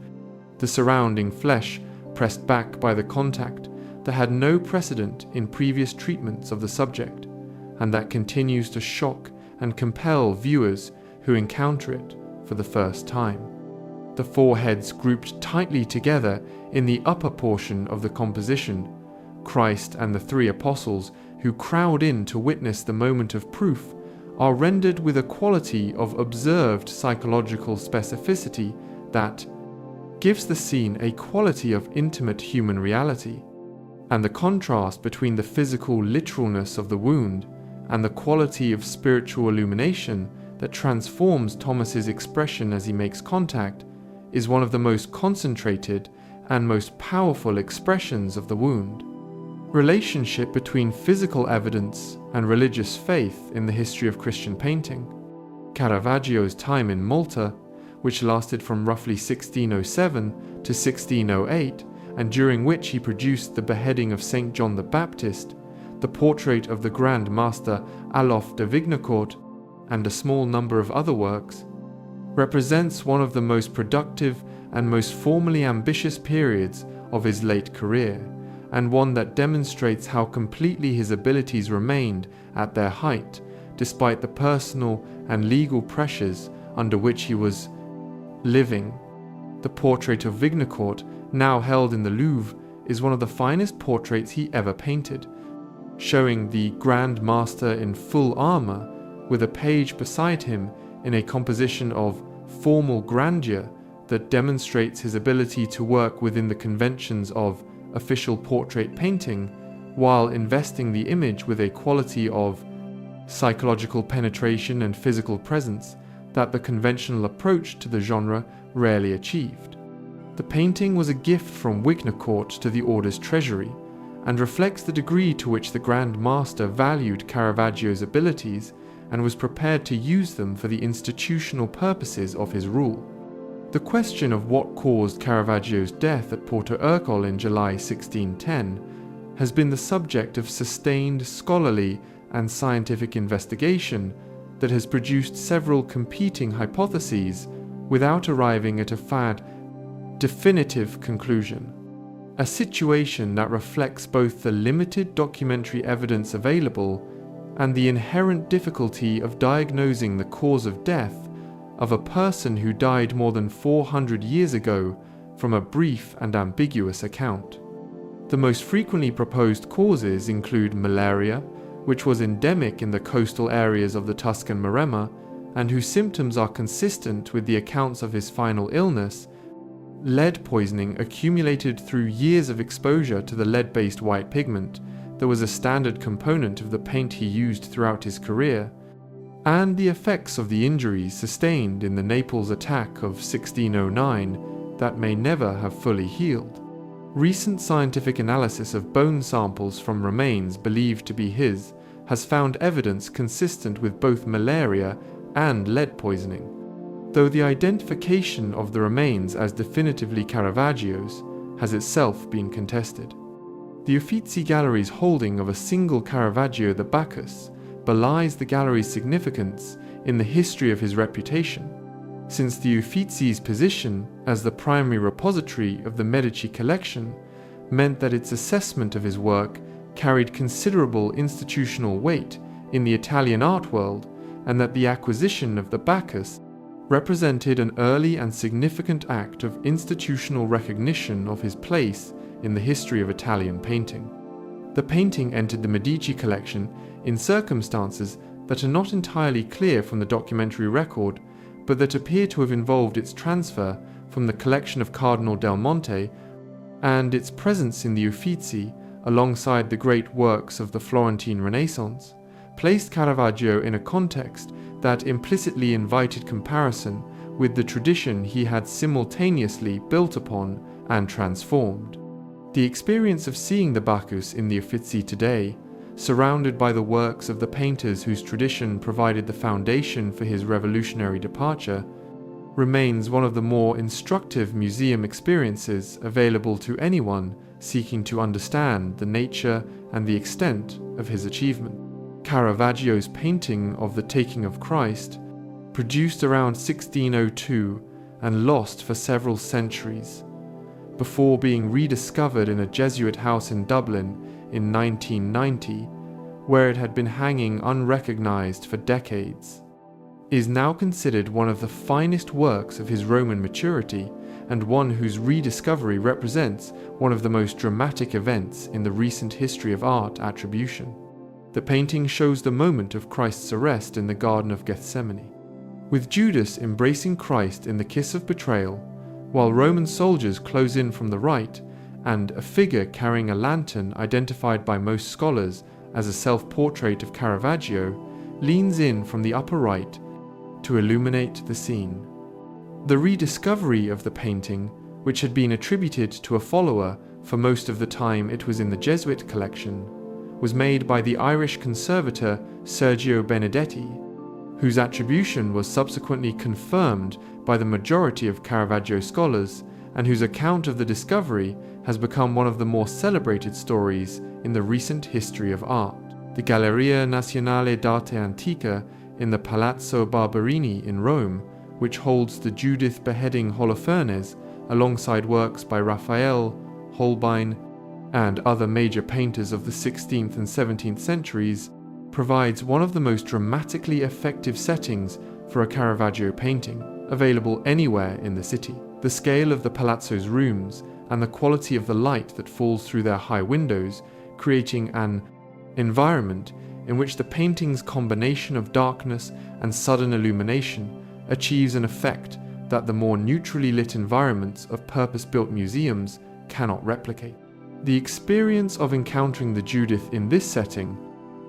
the surrounding flesh pressed back by the contact that had no precedent in previous treatments of the subject, and that continues to shock and compel viewers who encounter it for the first time. The 4 heads grouped tightly together in the upper portion of the composition, Christ and the 3 apostles who crowd in to witness the moment of proof, are rendered with a quality of observed psychological specificity that gives the scene a quality of intimate human reality, and the contrast between the physical literalness of the wound and the quality of spiritual illumination that transforms Thomas's expression as he makes contact is one of the most concentrated and most powerful expressions of the wound. Relationship between physical evidence and religious faith in the history of Christian painting. Caravaggio's time in Malta, which lasted from roughly 1607 to 1608, and during which he produced the beheading of St. John the Baptist, the portrait of the Grand Master Alof de Vignecourt, and a small number of other works, represents one of the most productive and most formally ambitious periods of his late career, and one that demonstrates how completely his abilities remained at their height, despite the personal and legal pressures under which he was living. The portrait of Vignecourt, now held in the Louvre, is one of the finest portraits he ever painted, showing the Grand Master in full armor, with a page beside him in a composition of formal grandeur that demonstrates his ability to work within the conventions of official portrait painting, while investing the image with a quality of psychological penetration and physical presence that the conventional approach to the genre rarely achieved. The painting was a gift from Vignecourt to the Order's treasury, and reflects the degree to which the Grand Master valued Caravaggio's abilities and was prepared to use them for the institutional purposes of his rule. The question of what caused Caravaggio's death at Porto Ercole in July 1610 has been the subject of sustained scholarly and scientific investigation that has produced several competing hypotheses without arriving at a Definitive conclusion. A situation that reflects both the limited documentary evidence available and the inherent difficulty of diagnosing the cause of death of a person who died more than 400 years ago from a brief and ambiguous account. The most frequently proposed causes include malaria, which was endemic in the coastal areas of the Tuscan Maremma, and whose symptoms are consistent with the accounts of his final illness, lead poisoning accumulated through years of exposure to the lead-based white pigment that was a standard component of the paint he used throughout his career, and the effects of the injuries sustained in the Naples attack of 1609 that may never have fully healed. Recent scientific analysis of bone samples from remains believed to be his has found evidence consistent with both malaria and lead poisoning, though the identification of the remains as definitively Caravaggio's has itself been contested. The Uffizi Gallery's holding of a single Caravaggio the Bacchus belies the gallery's significance in the history of his reputation, since the Uffizi's position as the primary repository of the Medici collection meant that its assessment of his work carried considerable institutional weight in the Italian art world, and that the acquisition of the Bacchus represented an early and significant act of institutional recognition of his place in the history of Italian painting. The painting entered the Medici collection in circumstances that are not entirely clear from the documentary record, but that appear to have involved its transfer from the collection of Cardinal Del Monte and its presence in the Uffizi alongside the great works of the Florentine Renaissance, placed Caravaggio in a context that implicitly invited comparison with the tradition he had simultaneously built upon and transformed. The experience of seeing the Bacchus in the Uffizi today, surrounded by the works of the painters whose tradition provided the foundation for his revolutionary departure, remains one of the more instructive museum experiences available to anyone seeking to understand the nature and the extent of his achievement. Caravaggio's painting of the Taking of Christ, produced around 1602 and lost for several centuries, before being rediscovered in a Jesuit house in Dublin in 1990, where it had been hanging unrecognized for decades, is now considered one of the finest works of his Roman maturity, and one whose rediscovery represents one of the most dramatic events in the recent history of art attribution. The painting shows the moment of Christ's arrest in the Garden of Gethsemane, with Judas embracing Christ in the kiss of betrayal, while Roman soldiers close in from the right, and a figure carrying a lantern identified by most scholars as a self-portrait of Caravaggio leans in from the upper right to illuminate the scene. The rediscovery of the painting, which had been attributed to a follower for most of the time it was in the Jesuit collection, was made by the Irish conservator Sergio Benedetti, whose attribution was subsequently confirmed by the majority of Caravaggio scholars, and whose account of the discovery has become one of the more celebrated stories in the recent history of art. The Galleria Nazionale d'Arte Antica in the Palazzo Barberini in Rome, which holds the Judith beheading Holofernes alongside works by Raphael, Holbein, and other major painters of the 16th and 17th centuries, provides one of the most dramatically effective settings for a Caravaggio painting, available anywhere in the city. The scale of the palazzo's rooms and the quality of the light that falls through their high windows, creating an environment in which the painting's combination of darkness and sudden illumination achieves an effect that the more neutrally lit environments of purpose-built museums cannot replicate. The experience of encountering the Judith in this setting,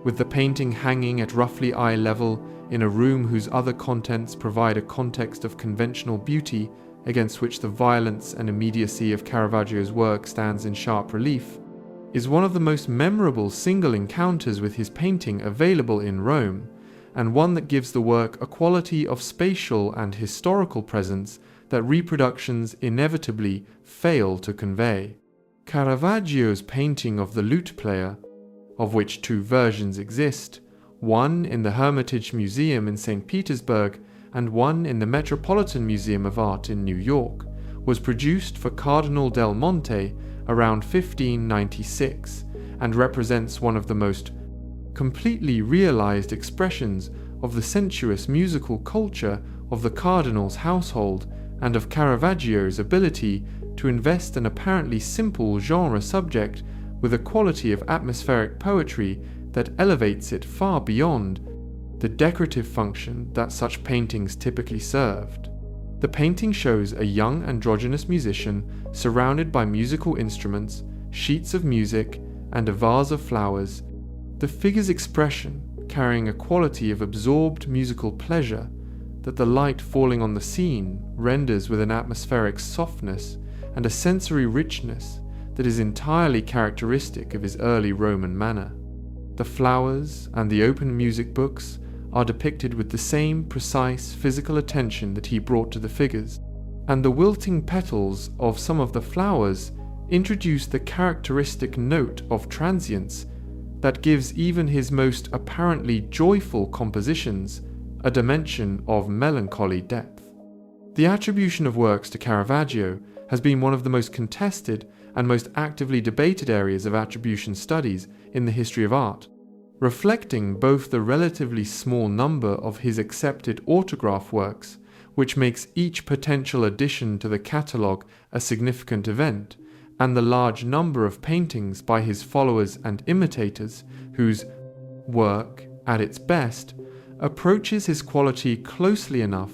with the painting hanging at roughly eye level in a room whose other contents provide a context of conventional beauty against which the violence and immediacy of Caravaggio's work stands in sharp relief, is one of the most memorable single encounters with his painting available in Rome, and one that gives the work a quality of spatial and historical presence that reproductions inevitably fail to convey. Caravaggio's painting of the lute player, of which two versions exist, one in the Hermitage Museum in St. Petersburg and one in the Metropolitan Museum of Art in New York, was produced for Cardinal del Monte around 1596 and represents one of the most completely realized expressions of the sensuous musical culture of the Cardinal's household and of Caravaggio's ability to invest an apparently simple genre subject with a quality of atmospheric poetry that elevates it far beyond the decorative function that such paintings typically served. The painting shows a young androgynous musician surrounded by musical instruments, sheets of music, and a vase of flowers, the figure's expression carrying a quality of absorbed musical pleasure that the light falling on the scene renders with an atmospheric softness and a sensory richness that is entirely characteristic of his early Roman manner. The flowers and the open music books are depicted with the same precise physical attention that he brought to the figures, and the wilting petals of some of the flowers introduce the characteristic note of transience that gives even his most apparently joyful compositions a dimension of melancholy depth. The attribution of works to Caravaggio has been one of the most contested and most actively debated areas of attribution studies in the history of art, reflecting both the relatively small number of his accepted autograph works, which makes each potential addition to the catalogue a significant event, and the large number of paintings by his followers and imitators whose work, at its best, approaches his quality closely enough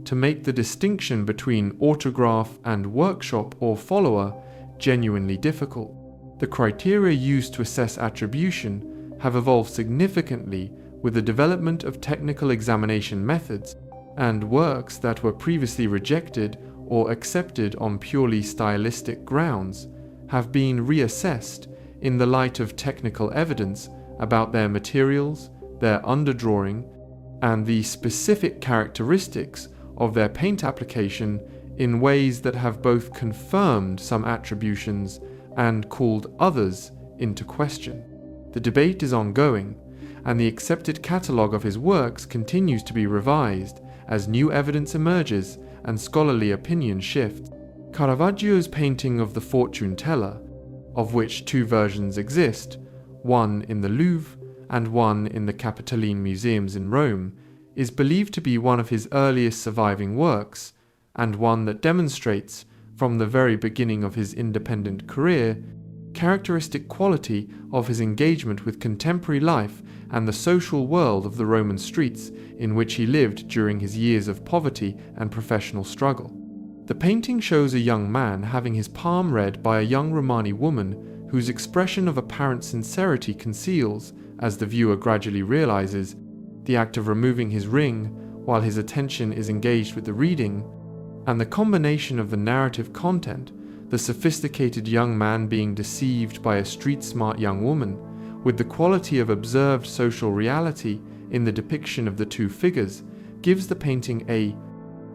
to make the distinction between autograph and workshop or follower genuinely difficult. The criteria used to assess attribution have evolved significantly with the development of technical examination methods, and works that were previously rejected or accepted on purely stylistic grounds have been reassessed in the light of technical evidence about their materials, their underdrawing, and the specific characteristics of their paint application in ways that have both confirmed some attributions and called others into question. The debate is ongoing, and the accepted catalogue of his works continues to be revised as new evidence emerges and scholarly opinion shifts. Caravaggio's painting of the Fortune Teller, of which two versions exist, one in the Louvre and one in the Capitoline Museums in Rome, is believed to be one of his earliest surviving works, and one that demonstrates, from the very beginning of his independent career, characteristic quality of his engagement with contemporary life and the social world of the Roman streets in which he lived during his years of poverty and professional struggle. The painting shows a young man having his palm read by a young Romani woman whose expression of apparent sincerity conceals, as the viewer gradually realizes, the act of removing his ring while his attention is engaged with the reading, and the combination of the narrative content, the sophisticated young man being deceived by a street-smart young woman, with the quality of observed social reality in the depiction of the two figures, gives the painting a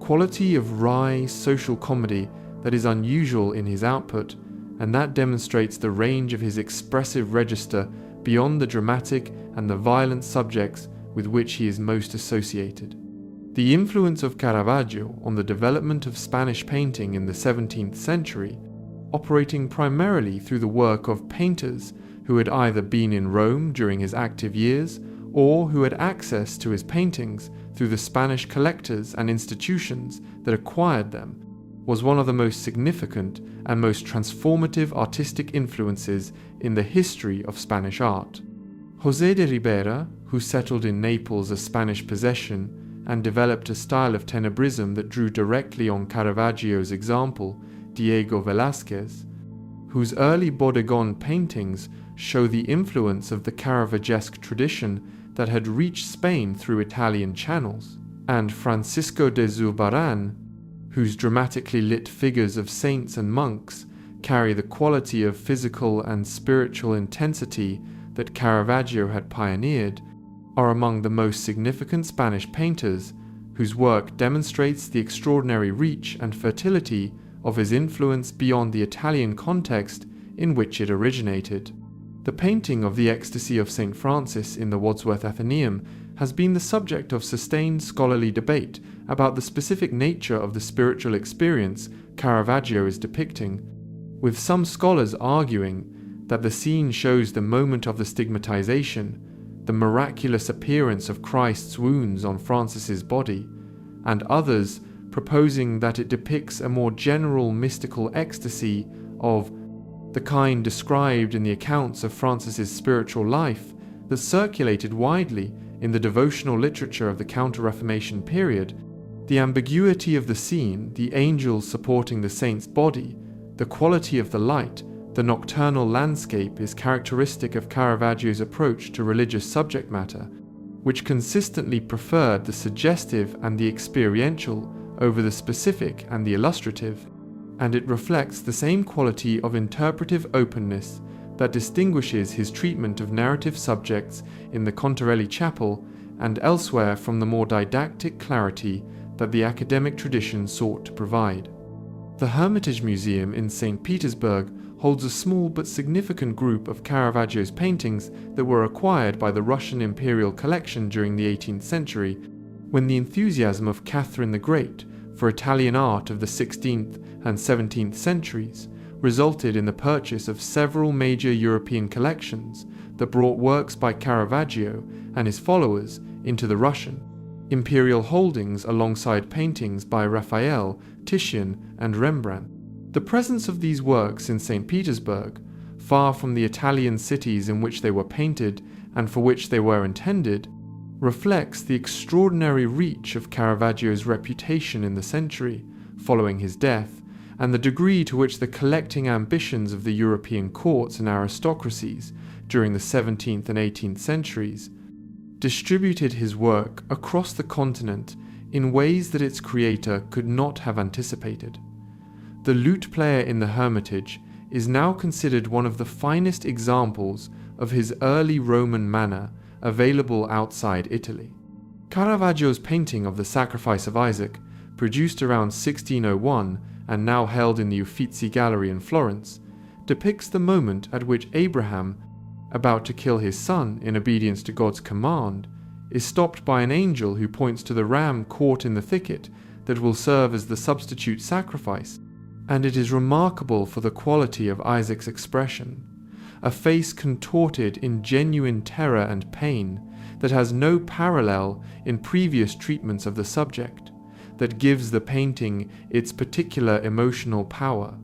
quality of wry social comedy that is unusual in his output, and that demonstrates the range of his expressive register beyond the dramatic and the violent subjects with which he is most associated. The influence of Caravaggio on the development of Spanish painting in the 17th century, operating primarily through the work of painters who had either been in Rome during his active years or who had access to his paintings through the Spanish collectors and institutions that acquired them, was one of the most significant and most transformative artistic influences in the history of Spanish art. José de Ribera, who settled in Naples as Spanish possession and developed a style of tenebrism that drew directly on Caravaggio's example, Diego Velázquez, whose early Bodegon paintings show the influence of the Caravaggesque tradition that had reached Spain through Italian channels, and Francisco de Zurbarán, whose dramatically lit figures of saints and monks carry the quality of physical and spiritual intensity that Caravaggio had pioneered, are among the most significant Spanish painters whose work demonstrates the extraordinary reach and fertility of his influence beyond the Italian context in which it originated. The painting of the Ecstasy of St. Francis in the Wadsworth Athenaeum has been the subject of sustained scholarly debate about the specific nature of the spiritual experience Caravaggio is depicting, with some scholars arguing that the scene shows the moment of the stigmatization, the miraculous appearance of Christ's wounds on Francis's body, and others proposing that it depicts a more general mystical ecstasy of the kind described in the accounts of Francis's spiritual life that circulated widely in the devotional literature of the Counter-Reformation period. The ambiguity of the scene, the angels supporting the saint's body, the quality of the light, the nocturnal landscape is characteristic of Caravaggio's approach to religious subject matter, which consistently preferred the suggestive and the experiential over the specific and the illustrative, and it reflects the same quality of interpretive openness that distinguishes his treatment of narrative subjects in the Contarelli Chapel and elsewhere from the more didactic clarity that the academic tradition sought to provide. The Hermitage Museum in St. Petersburg holds a small but significant group of Caravaggio's paintings that were acquired by the Russian imperial collection during the 18th century, when the enthusiasm of Catherine the Great for Italian art of the 16th and 17th centuries resulted in the purchase of several major European collections that brought works by Caravaggio and his followers into the Russian imperial holdings alongside paintings by Raphael, Titian, and Rembrandt. The presence of these works in St. Petersburg, far from the Italian cities in which they were painted and for which they were intended, reflects the extraordinary reach of Caravaggio's reputation in the century following his death, and the degree to which the collecting ambitions of the European courts and aristocracies during the 17th and 18th centuries distributed his work across the continent in ways that its creator could not have anticipated. The lute player in the Hermitage is now considered one of the finest examples of his early Roman manner available outside Italy. Caravaggio's painting of the Sacrifice of Isaac, produced around 1601 and now held in the Uffizi Gallery in Florence, depicts the moment at which Abraham, about to kill his son in obedience to God's command, is stopped by an angel who points to the ram caught in the thicket that will serve as the substitute sacrifice, and it is remarkable for the quality of Isaac's expression, a face contorted in genuine terror and pain that has no parallel in previous treatments of the subject, that gives the painting its particular emotional power,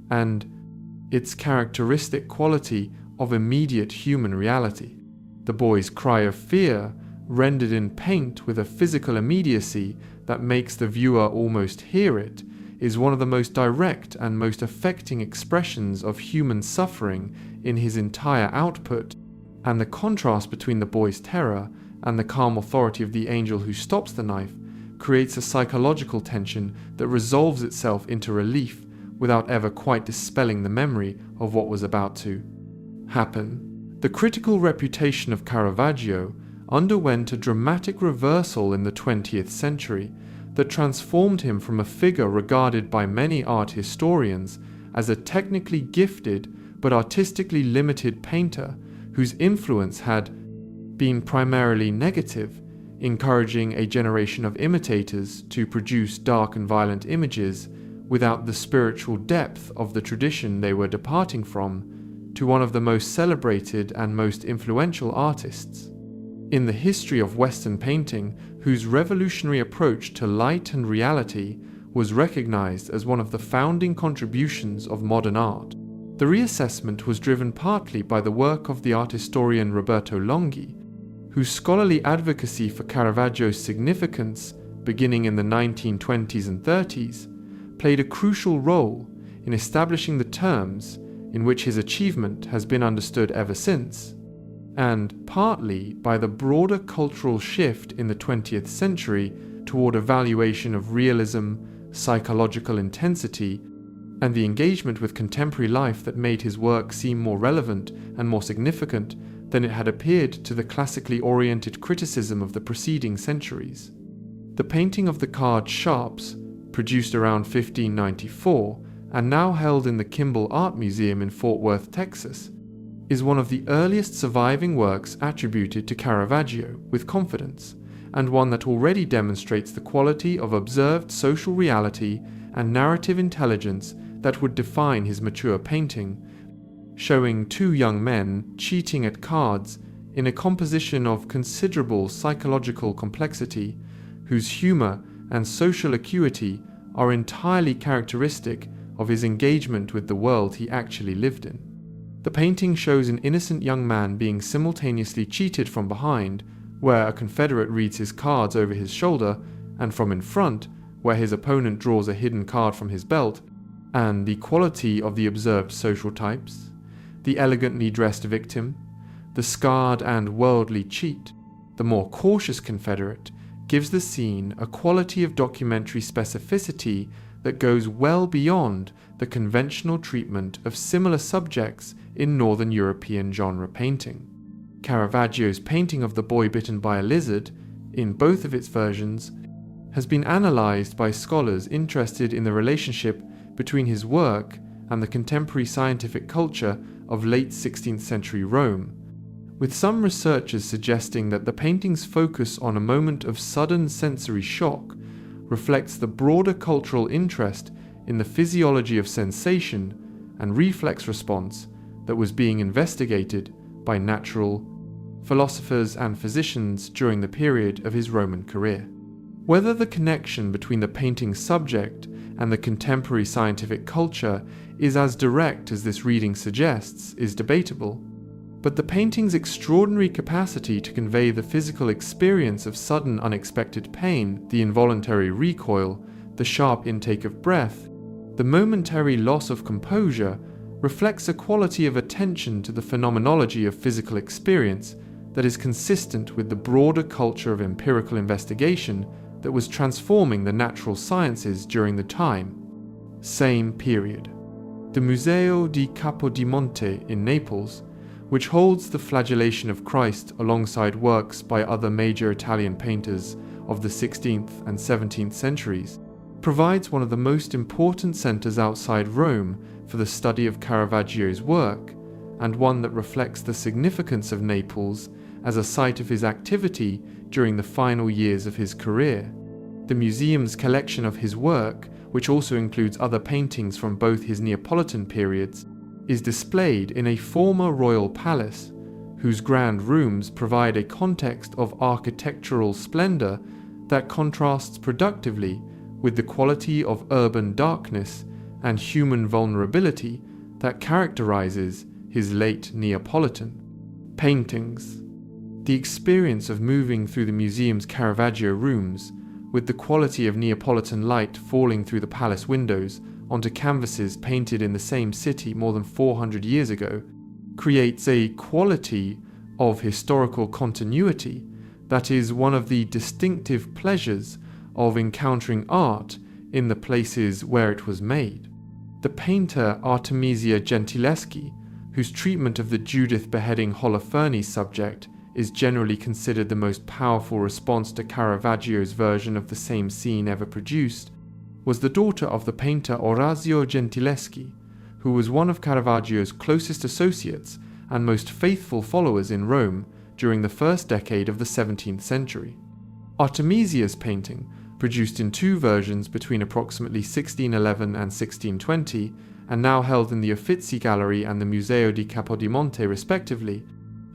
and its characteristic quality of immediate human reality. The boy's cry of fear, rendered in paint with a physical immediacy that makes the viewer almost hear it, is one of the most direct and most affecting expressions of human suffering in his entire output, and the contrast between the boy's terror and the calm authority of the angel who stops the knife creates a psychological tension that resolves itself into relief without ever quite dispelling the memory of what was about to happen. The critical reputation of Caravaggio underwent a dramatic reversal in the 20th century that transformed him from a figure regarded by many art historians as a technically gifted but artistically limited painter whose influence had been primarily negative, encouraging a generation of imitators to produce dark and violent images without the spiritual depth of the tradition they were departing from, to one of the most celebrated and most influential artists in the history of Western painting, whose revolutionary approach to light and reality was recognized as one of the founding contributions of modern art. The reassessment was driven partly by the work of the art historian Roberto Longhi, whose scholarly advocacy for Caravaggio's significance, beginning in the 1920s and 30s, played a crucial role in establishing the terms in which his achievement has been understood ever since, and partly by the broader cultural shift in the 20th century toward evaluation of realism, psychological intensity, and the engagement with contemporary life that made his work seem more relevant and more significant than it had appeared to the classically oriented criticism of the preceding centuries. The painting of the card Sharps, produced around 1594 and now held in the Kimball Art Museum in Fort Worth, Texas, is one of the earliest surviving works attributed to Caravaggio with confidence, and one that already demonstrates the quality of observed social reality and narrative intelligence that would define his mature painting, showing two young men cheating at cards in a composition of considerable psychological complexity, whose humor and social acuity are entirely characteristic of his engagement with the world he actually lived in. The painting shows an innocent young man being simultaneously cheated from behind, where a confederate reads his cards over his shoulder, and from in front, where his opponent draws a hidden card from his belt, and the quality of the observed social types, the elegantly dressed victim, the scarred and worldly cheat, the more cautious confederate, gives the scene a quality of documentary specificity that goes well beyond the conventional treatment of similar subjects in Northern European genre painting. Caravaggio's painting of the boy bitten by a lizard, in both of its versions, has been analysed by scholars interested in the relationship between his work and the contemporary scientific culture of late 16th century Rome, with some researchers suggesting that the painting's focus on a moment of sudden sensory shock reflects the broader cultural interest in the physiology of sensation and reflex response that was being investigated by natural philosophers and physicians during the period of his Roman career. Whether the connection between the painting's subject and the contemporary scientific culture is as direct as this reading suggests is debatable, but the painting's extraordinary capacity to convey the physical experience of sudden unexpected pain, the involuntary recoil, the sharp intake of breath, the momentary loss of composure, reflects a quality of attention to the phenomenology of physical experience that is consistent with the broader culture of empirical investigation that was transforming the natural sciences during the time. Same period. The Museo di Capodimonte in Naples, which holds the flagellation of Christ alongside works by other major Italian painters of the 16th and 17th centuries, provides one of the most important centres outside Rome for the study of Caravaggio's work, and one that reflects the significance of Naples as a site of his activity during the final years of his career. The museum's collection of his work, which also includes other paintings from both his Neapolitan periods, is displayed in a former royal palace, whose grand rooms provide a context of architectural splendor that contrasts productively with the quality of urban darkness and human vulnerability that characterizes his late Neapolitan paintings. The experience of moving through the museum's Caravaggio rooms, with the quality of Neapolitan light falling through the palace windows onto canvases painted in the same city more than 400 years ago, creates a quality of historical continuity that is one of the distinctive pleasures of encountering art in the places where it was made. The painter Artemisia Gentileschi, whose treatment of the Judith beheading Holofernes subject is generally considered the most powerful response to Caravaggio's version of the same scene ever produced, was the daughter of the painter Orazio Gentileschi, who was one of Caravaggio's closest associates and most faithful followers in Rome during the first decade of the 17th century. Artemisia's painting, produced in two versions between approximately 1611 and 1620, and now held in the Uffizi Gallery and the Museo di Capodimonte respectively,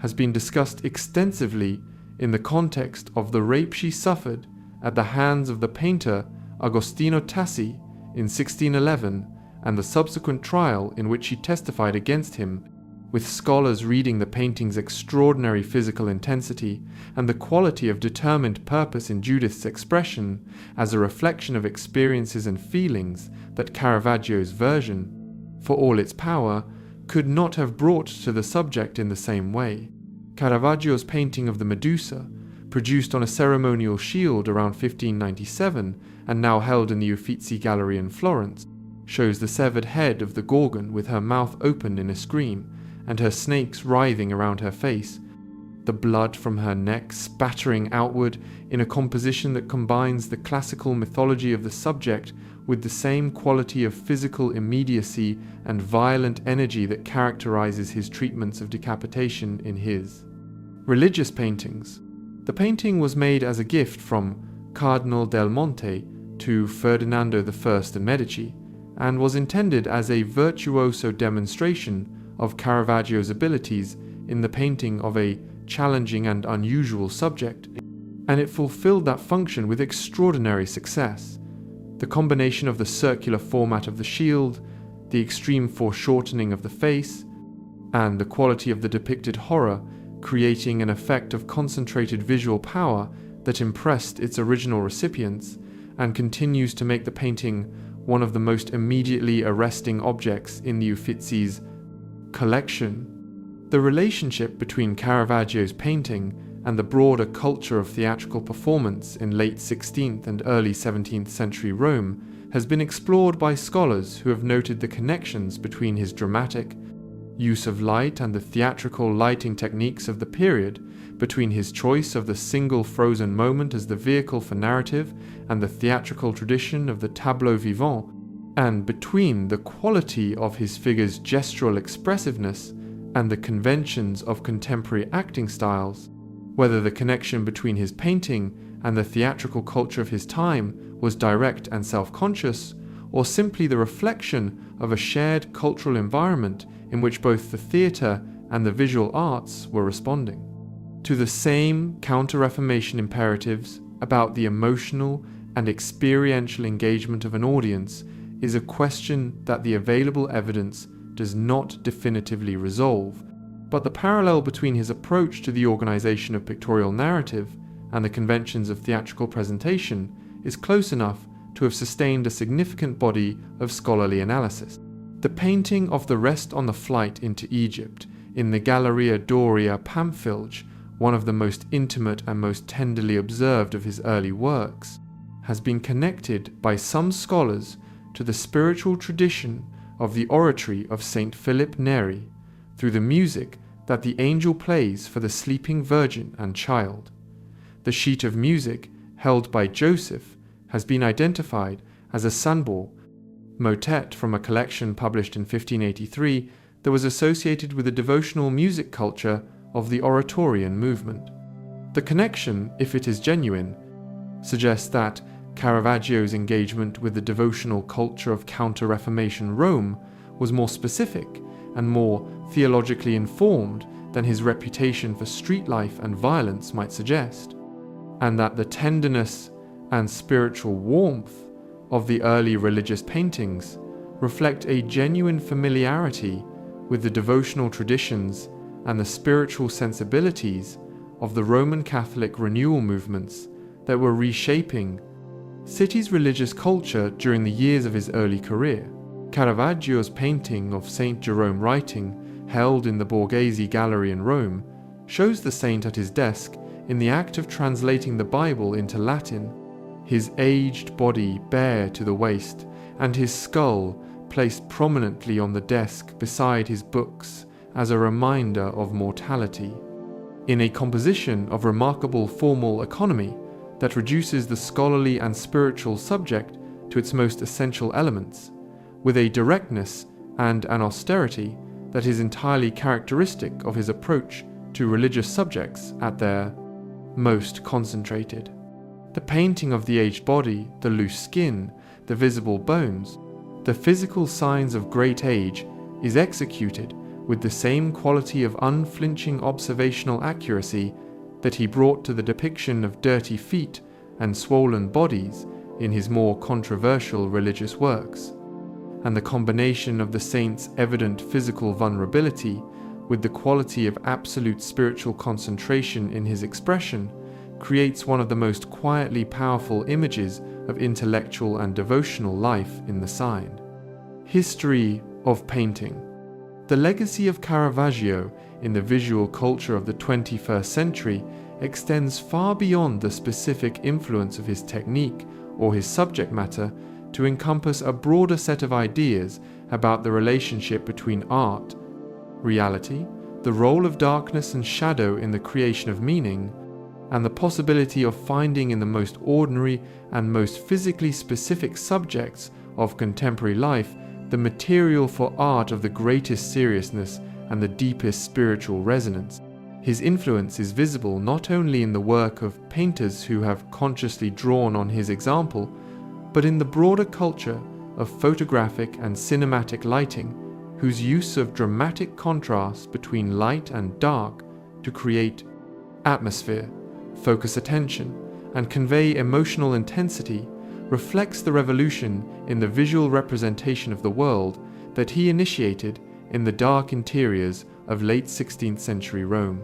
has been discussed extensively in the context of the rape she suffered at the hands of the painter Agostino Tassi in 1611 and the subsequent trial in which she testified against him, with scholars reading the painting's extraordinary physical intensity and the quality of determined purpose in Judith's expression as a reflection of experiences and feelings that Caravaggio's version, for all its power, could not have brought to the subject in the same way. Caravaggio's painting of the Medusa, produced on a ceremonial shield around 1597 and now held in the Uffizi Gallery in Florence, shows the severed head of the Gorgon with her mouth open in a scream and her snakes writhing around her face, the blood from her neck spattering outward in a composition that combines the classical mythology of the subject with the same quality of physical immediacy and violent energy that characterizes his treatments of decapitation in his religious paintings. The painting was made as a gift from Cardinal del Monte to Ferdinando I and Medici, and was intended as a virtuoso demonstration of Caravaggio's abilities in the painting of a challenging and unusual subject, and it fulfilled that function with extraordinary success. The combination of the circular format of the shield, the extreme foreshortening of the face, and the quality of the depicted horror, creating an effect of concentrated visual power that impressed its original recipients and continues to make the painting one of the most immediately arresting objects in the Uffizi's collection. The relationship between Caravaggio's painting and the broader culture of theatrical performance in late 16th and early 17th century Rome has been explored by scholars who have noted the connections between his dramatic use of light and the theatrical lighting techniques of the period, between his choice of the single frozen moment as the vehicle for narrative and the theatrical tradition of the tableau vivant, and between the quality of his figure's gestural expressiveness and the conventions of contemporary acting styles. Whether the connection between his painting and the theatrical culture of his time was direct and self-conscious, or simply the reflection of a shared cultural environment in which both the theatre and the visual arts were responding to the same Counter-Reformation imperatives about the emotional and experiential engagement of an audience, is a question that the available evidence does not definitively resolve, but the parallel between his approach to the organization of pictorial narrative and the conventions of theatrical presentation is close enough to have sustained a significant body of scholarly analysis. The painting of the Rest on the Flight into Egypt in the Galleria Doria Pamphilj, one of the most intimate and most tenderly observed of his early works, has been connected by some scholars to the spiritual tradition of the oratory of Saint Philip Neri through the music that the angel plays for the sleeping Virgin and Child. The sheet of music held by Joseph has been identified as a sanbor, motet from a collection published in 1583 that was associated with the devotional music culture of the Oratorian movement. The connection, if it is genuine, suggests that Caravaggio's engagement with the devotional culture of Counter-Reformation Rome was more specific and more theologically informed than his reputation for street life and violence might suggest, and that the tenderness and spiritual warmth of the early religious paintings reflect a genuine familiarity with the devotional traditions and the spiritual sensibilities of the Roman Catholic renewal movements that were reshaping city's religious culture during the years of his early career. Caravaggio's painting of Saint Jerome writing, held in the Borghese Gallery in Rome, shows the saint at his desk in the act of translating the Bible into Latin, his aged body bare to the waist, and his skull placed prominently on the desk beside his books as a reminder of mortality. In a composition of remarkable formal economy that reduces the scholarly and spiritual subject to its most essential elements, with a directness and an austerity that is entirely characteristic of his approach to religious subjects at their most concentrated. The painting of the aged body, the loose skin, the visible bones, the physical signs of great age, is executed with the same quality of unflinching observational accuracy that he brought to the depiction of dirty feet and swollen bodies in his more controversial religious works, and the combination of the saint's evident physical vulnerability with the quality of absolute spiritual concentration in his expression creates one of the most quietly powerful images of intellectual and devotional life in the sign. History of painting. The legacy of Caravaggio in the visual culture of the 21st century extends far beyond the specific influence of his technique or his subject matter to encompass a broader set of ideas about the relationship between art, reality, the role of darkness and shadow in the creation of meaning, and the possibility of finding in the most ordinary and most physically specific subjects of contemporary life the material for art of the greatest seriousness and the deepest spiritual resonance. His influence is visible not only in the work of painters who have consciously drawn on his example, but in the broader culture of photographic and cinematic lighting, whose use of dramatic contrast between light and dark to create atmosphere, focus attention, and convey emotional intensity reflects the revolution in the visual representation of the world that he initiated in the dark interiors of late 16th century Rome.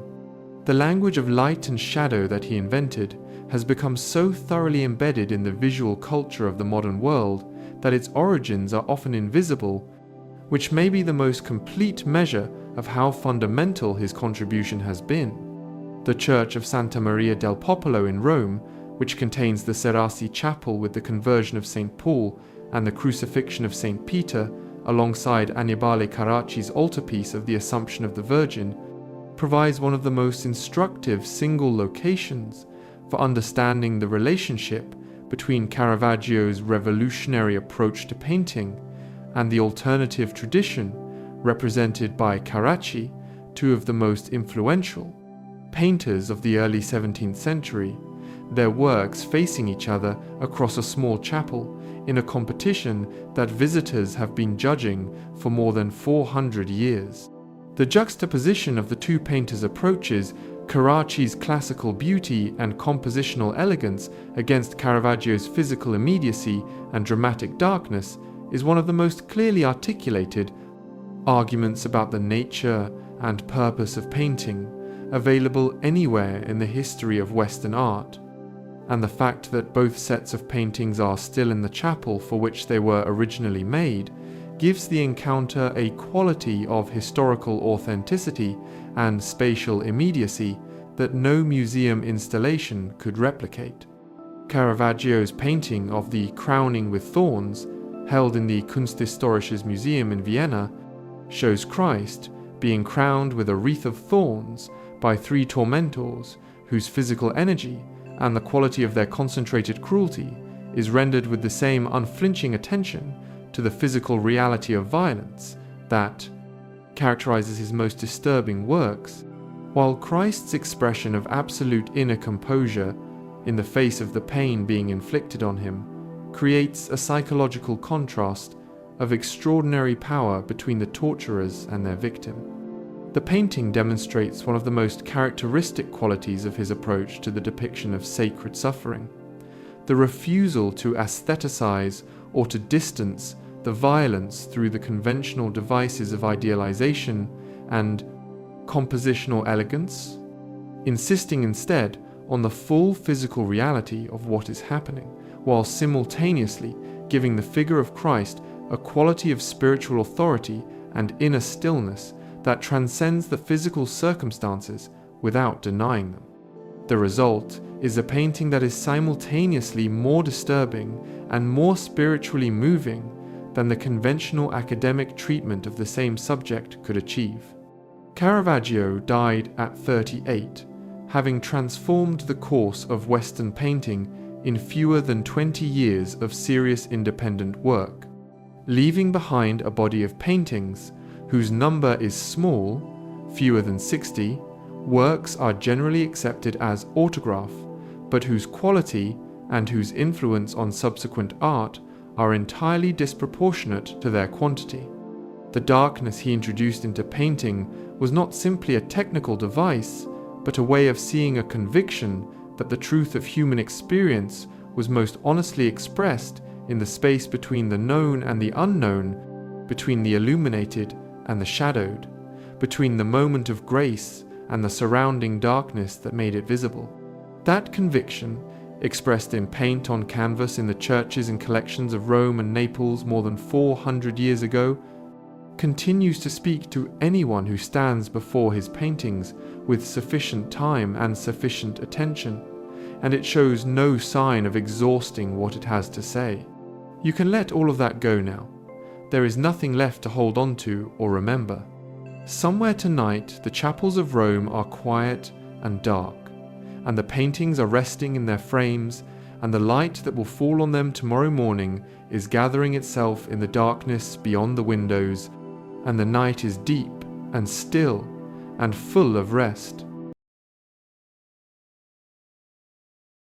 The language of light and shadow that he invented has become so thoroughly embedded in the visual culture of the modern world that its origins are often invisible, which may be the most complete measure of how fundamental his contribution has been. The Church of Santa Maria del Popolo in Rome, which contains the Serassi Chapel with the conversion of St. Paul and the crucifixion of St. Peter, alongside Annibale Carracci's altarpiece of the Assumption of the Virgin, provides one of the most instructive single locations for understanding the relationship between Caravaggio's revolutionary approach to painting and the alternative tradition represented by Carracci, two of the most influential painters of the early 17th century, their works facing each other across a small chapel in a competition that visitors have been judging for more than 400 years. The juxtaposition of the two painters' approaches, Carracci's classical beauty and compositional elegance against Caravaggio's physical immediacy and dramatic darkness, is one of the most clearly articulated arguments about the nature and purpose of painting available anywhere in the history of Western art, and the fact that both sets of paintings are still in the chapel for which they were originally made gives the encounter a quality of historical authenticity and spatial immediacy that no museum installation could replicate. Caravaggio's painting of the Crowning with Thorns, held in the Kunsthistorisches Museum in Vienna, shows Christ being crowned with a wreath of thorns by three tormentors whose physical energy and the quality of their concentrated cruelty is rendered with the same unflinching attention to the physical reality of violence that characterizes his most disturbing works, while Christ's expression of absolute inner composure in the face of the pain being inflicted on him creates a psychological contrast of extraordinary power between the torturers and their victim. The painting demonstrates one of the most characteristic qualities of his approach to the depiction of sacred suffering: the refusal to aestheticize or to distance the violence through the conventional devices of idealization and compositional elegance, insisting instead on the full physical reality of what is happening, while simultaneously giving the figure of Christ a quality of spiritual authority and inner stillness that transcends the physical circumstances without denying them. The result is a painting that is simultaneously more disturbing and more spiritually moving than the conventional academic treatment of the same subject could achieve. Caravaggio died at 38, having transformed the course of Western painting in fewer than 20 years of serious independent work, leaving behind a body of paintings whose number is small, fewer than 60, works are generally accepted as autograph, but whose quality and whose influence on subsequent art are entirely disproportionate to their quantity. The darkness he introduced into painting was not simply a technical device, but a way of seeing a conviction that the truth of human experience was most honestly expressed in the space between the known and the unknown, between the illuminated and the shadowed, between the moment of grace and the surrounding darkness that made it visible. That conviction, expressed in paint on canvas in the churches and collections of Rome and Naples more than 400 years ago, continues to speak to anyone who stands before his paintings with sufficient time and sufficient attention, and it shows no sign of exhausting what it has to say. You can let all of that go now. There is nothing left to hold on to or remember. Somewhere tonight, the chapels of Rome are quiet and dark, and the paintings are resting in their frames and the light that will fall on them tomorrow morning is gathering itself in the darkness beyond the windows, and the night is deep and still and full of rest.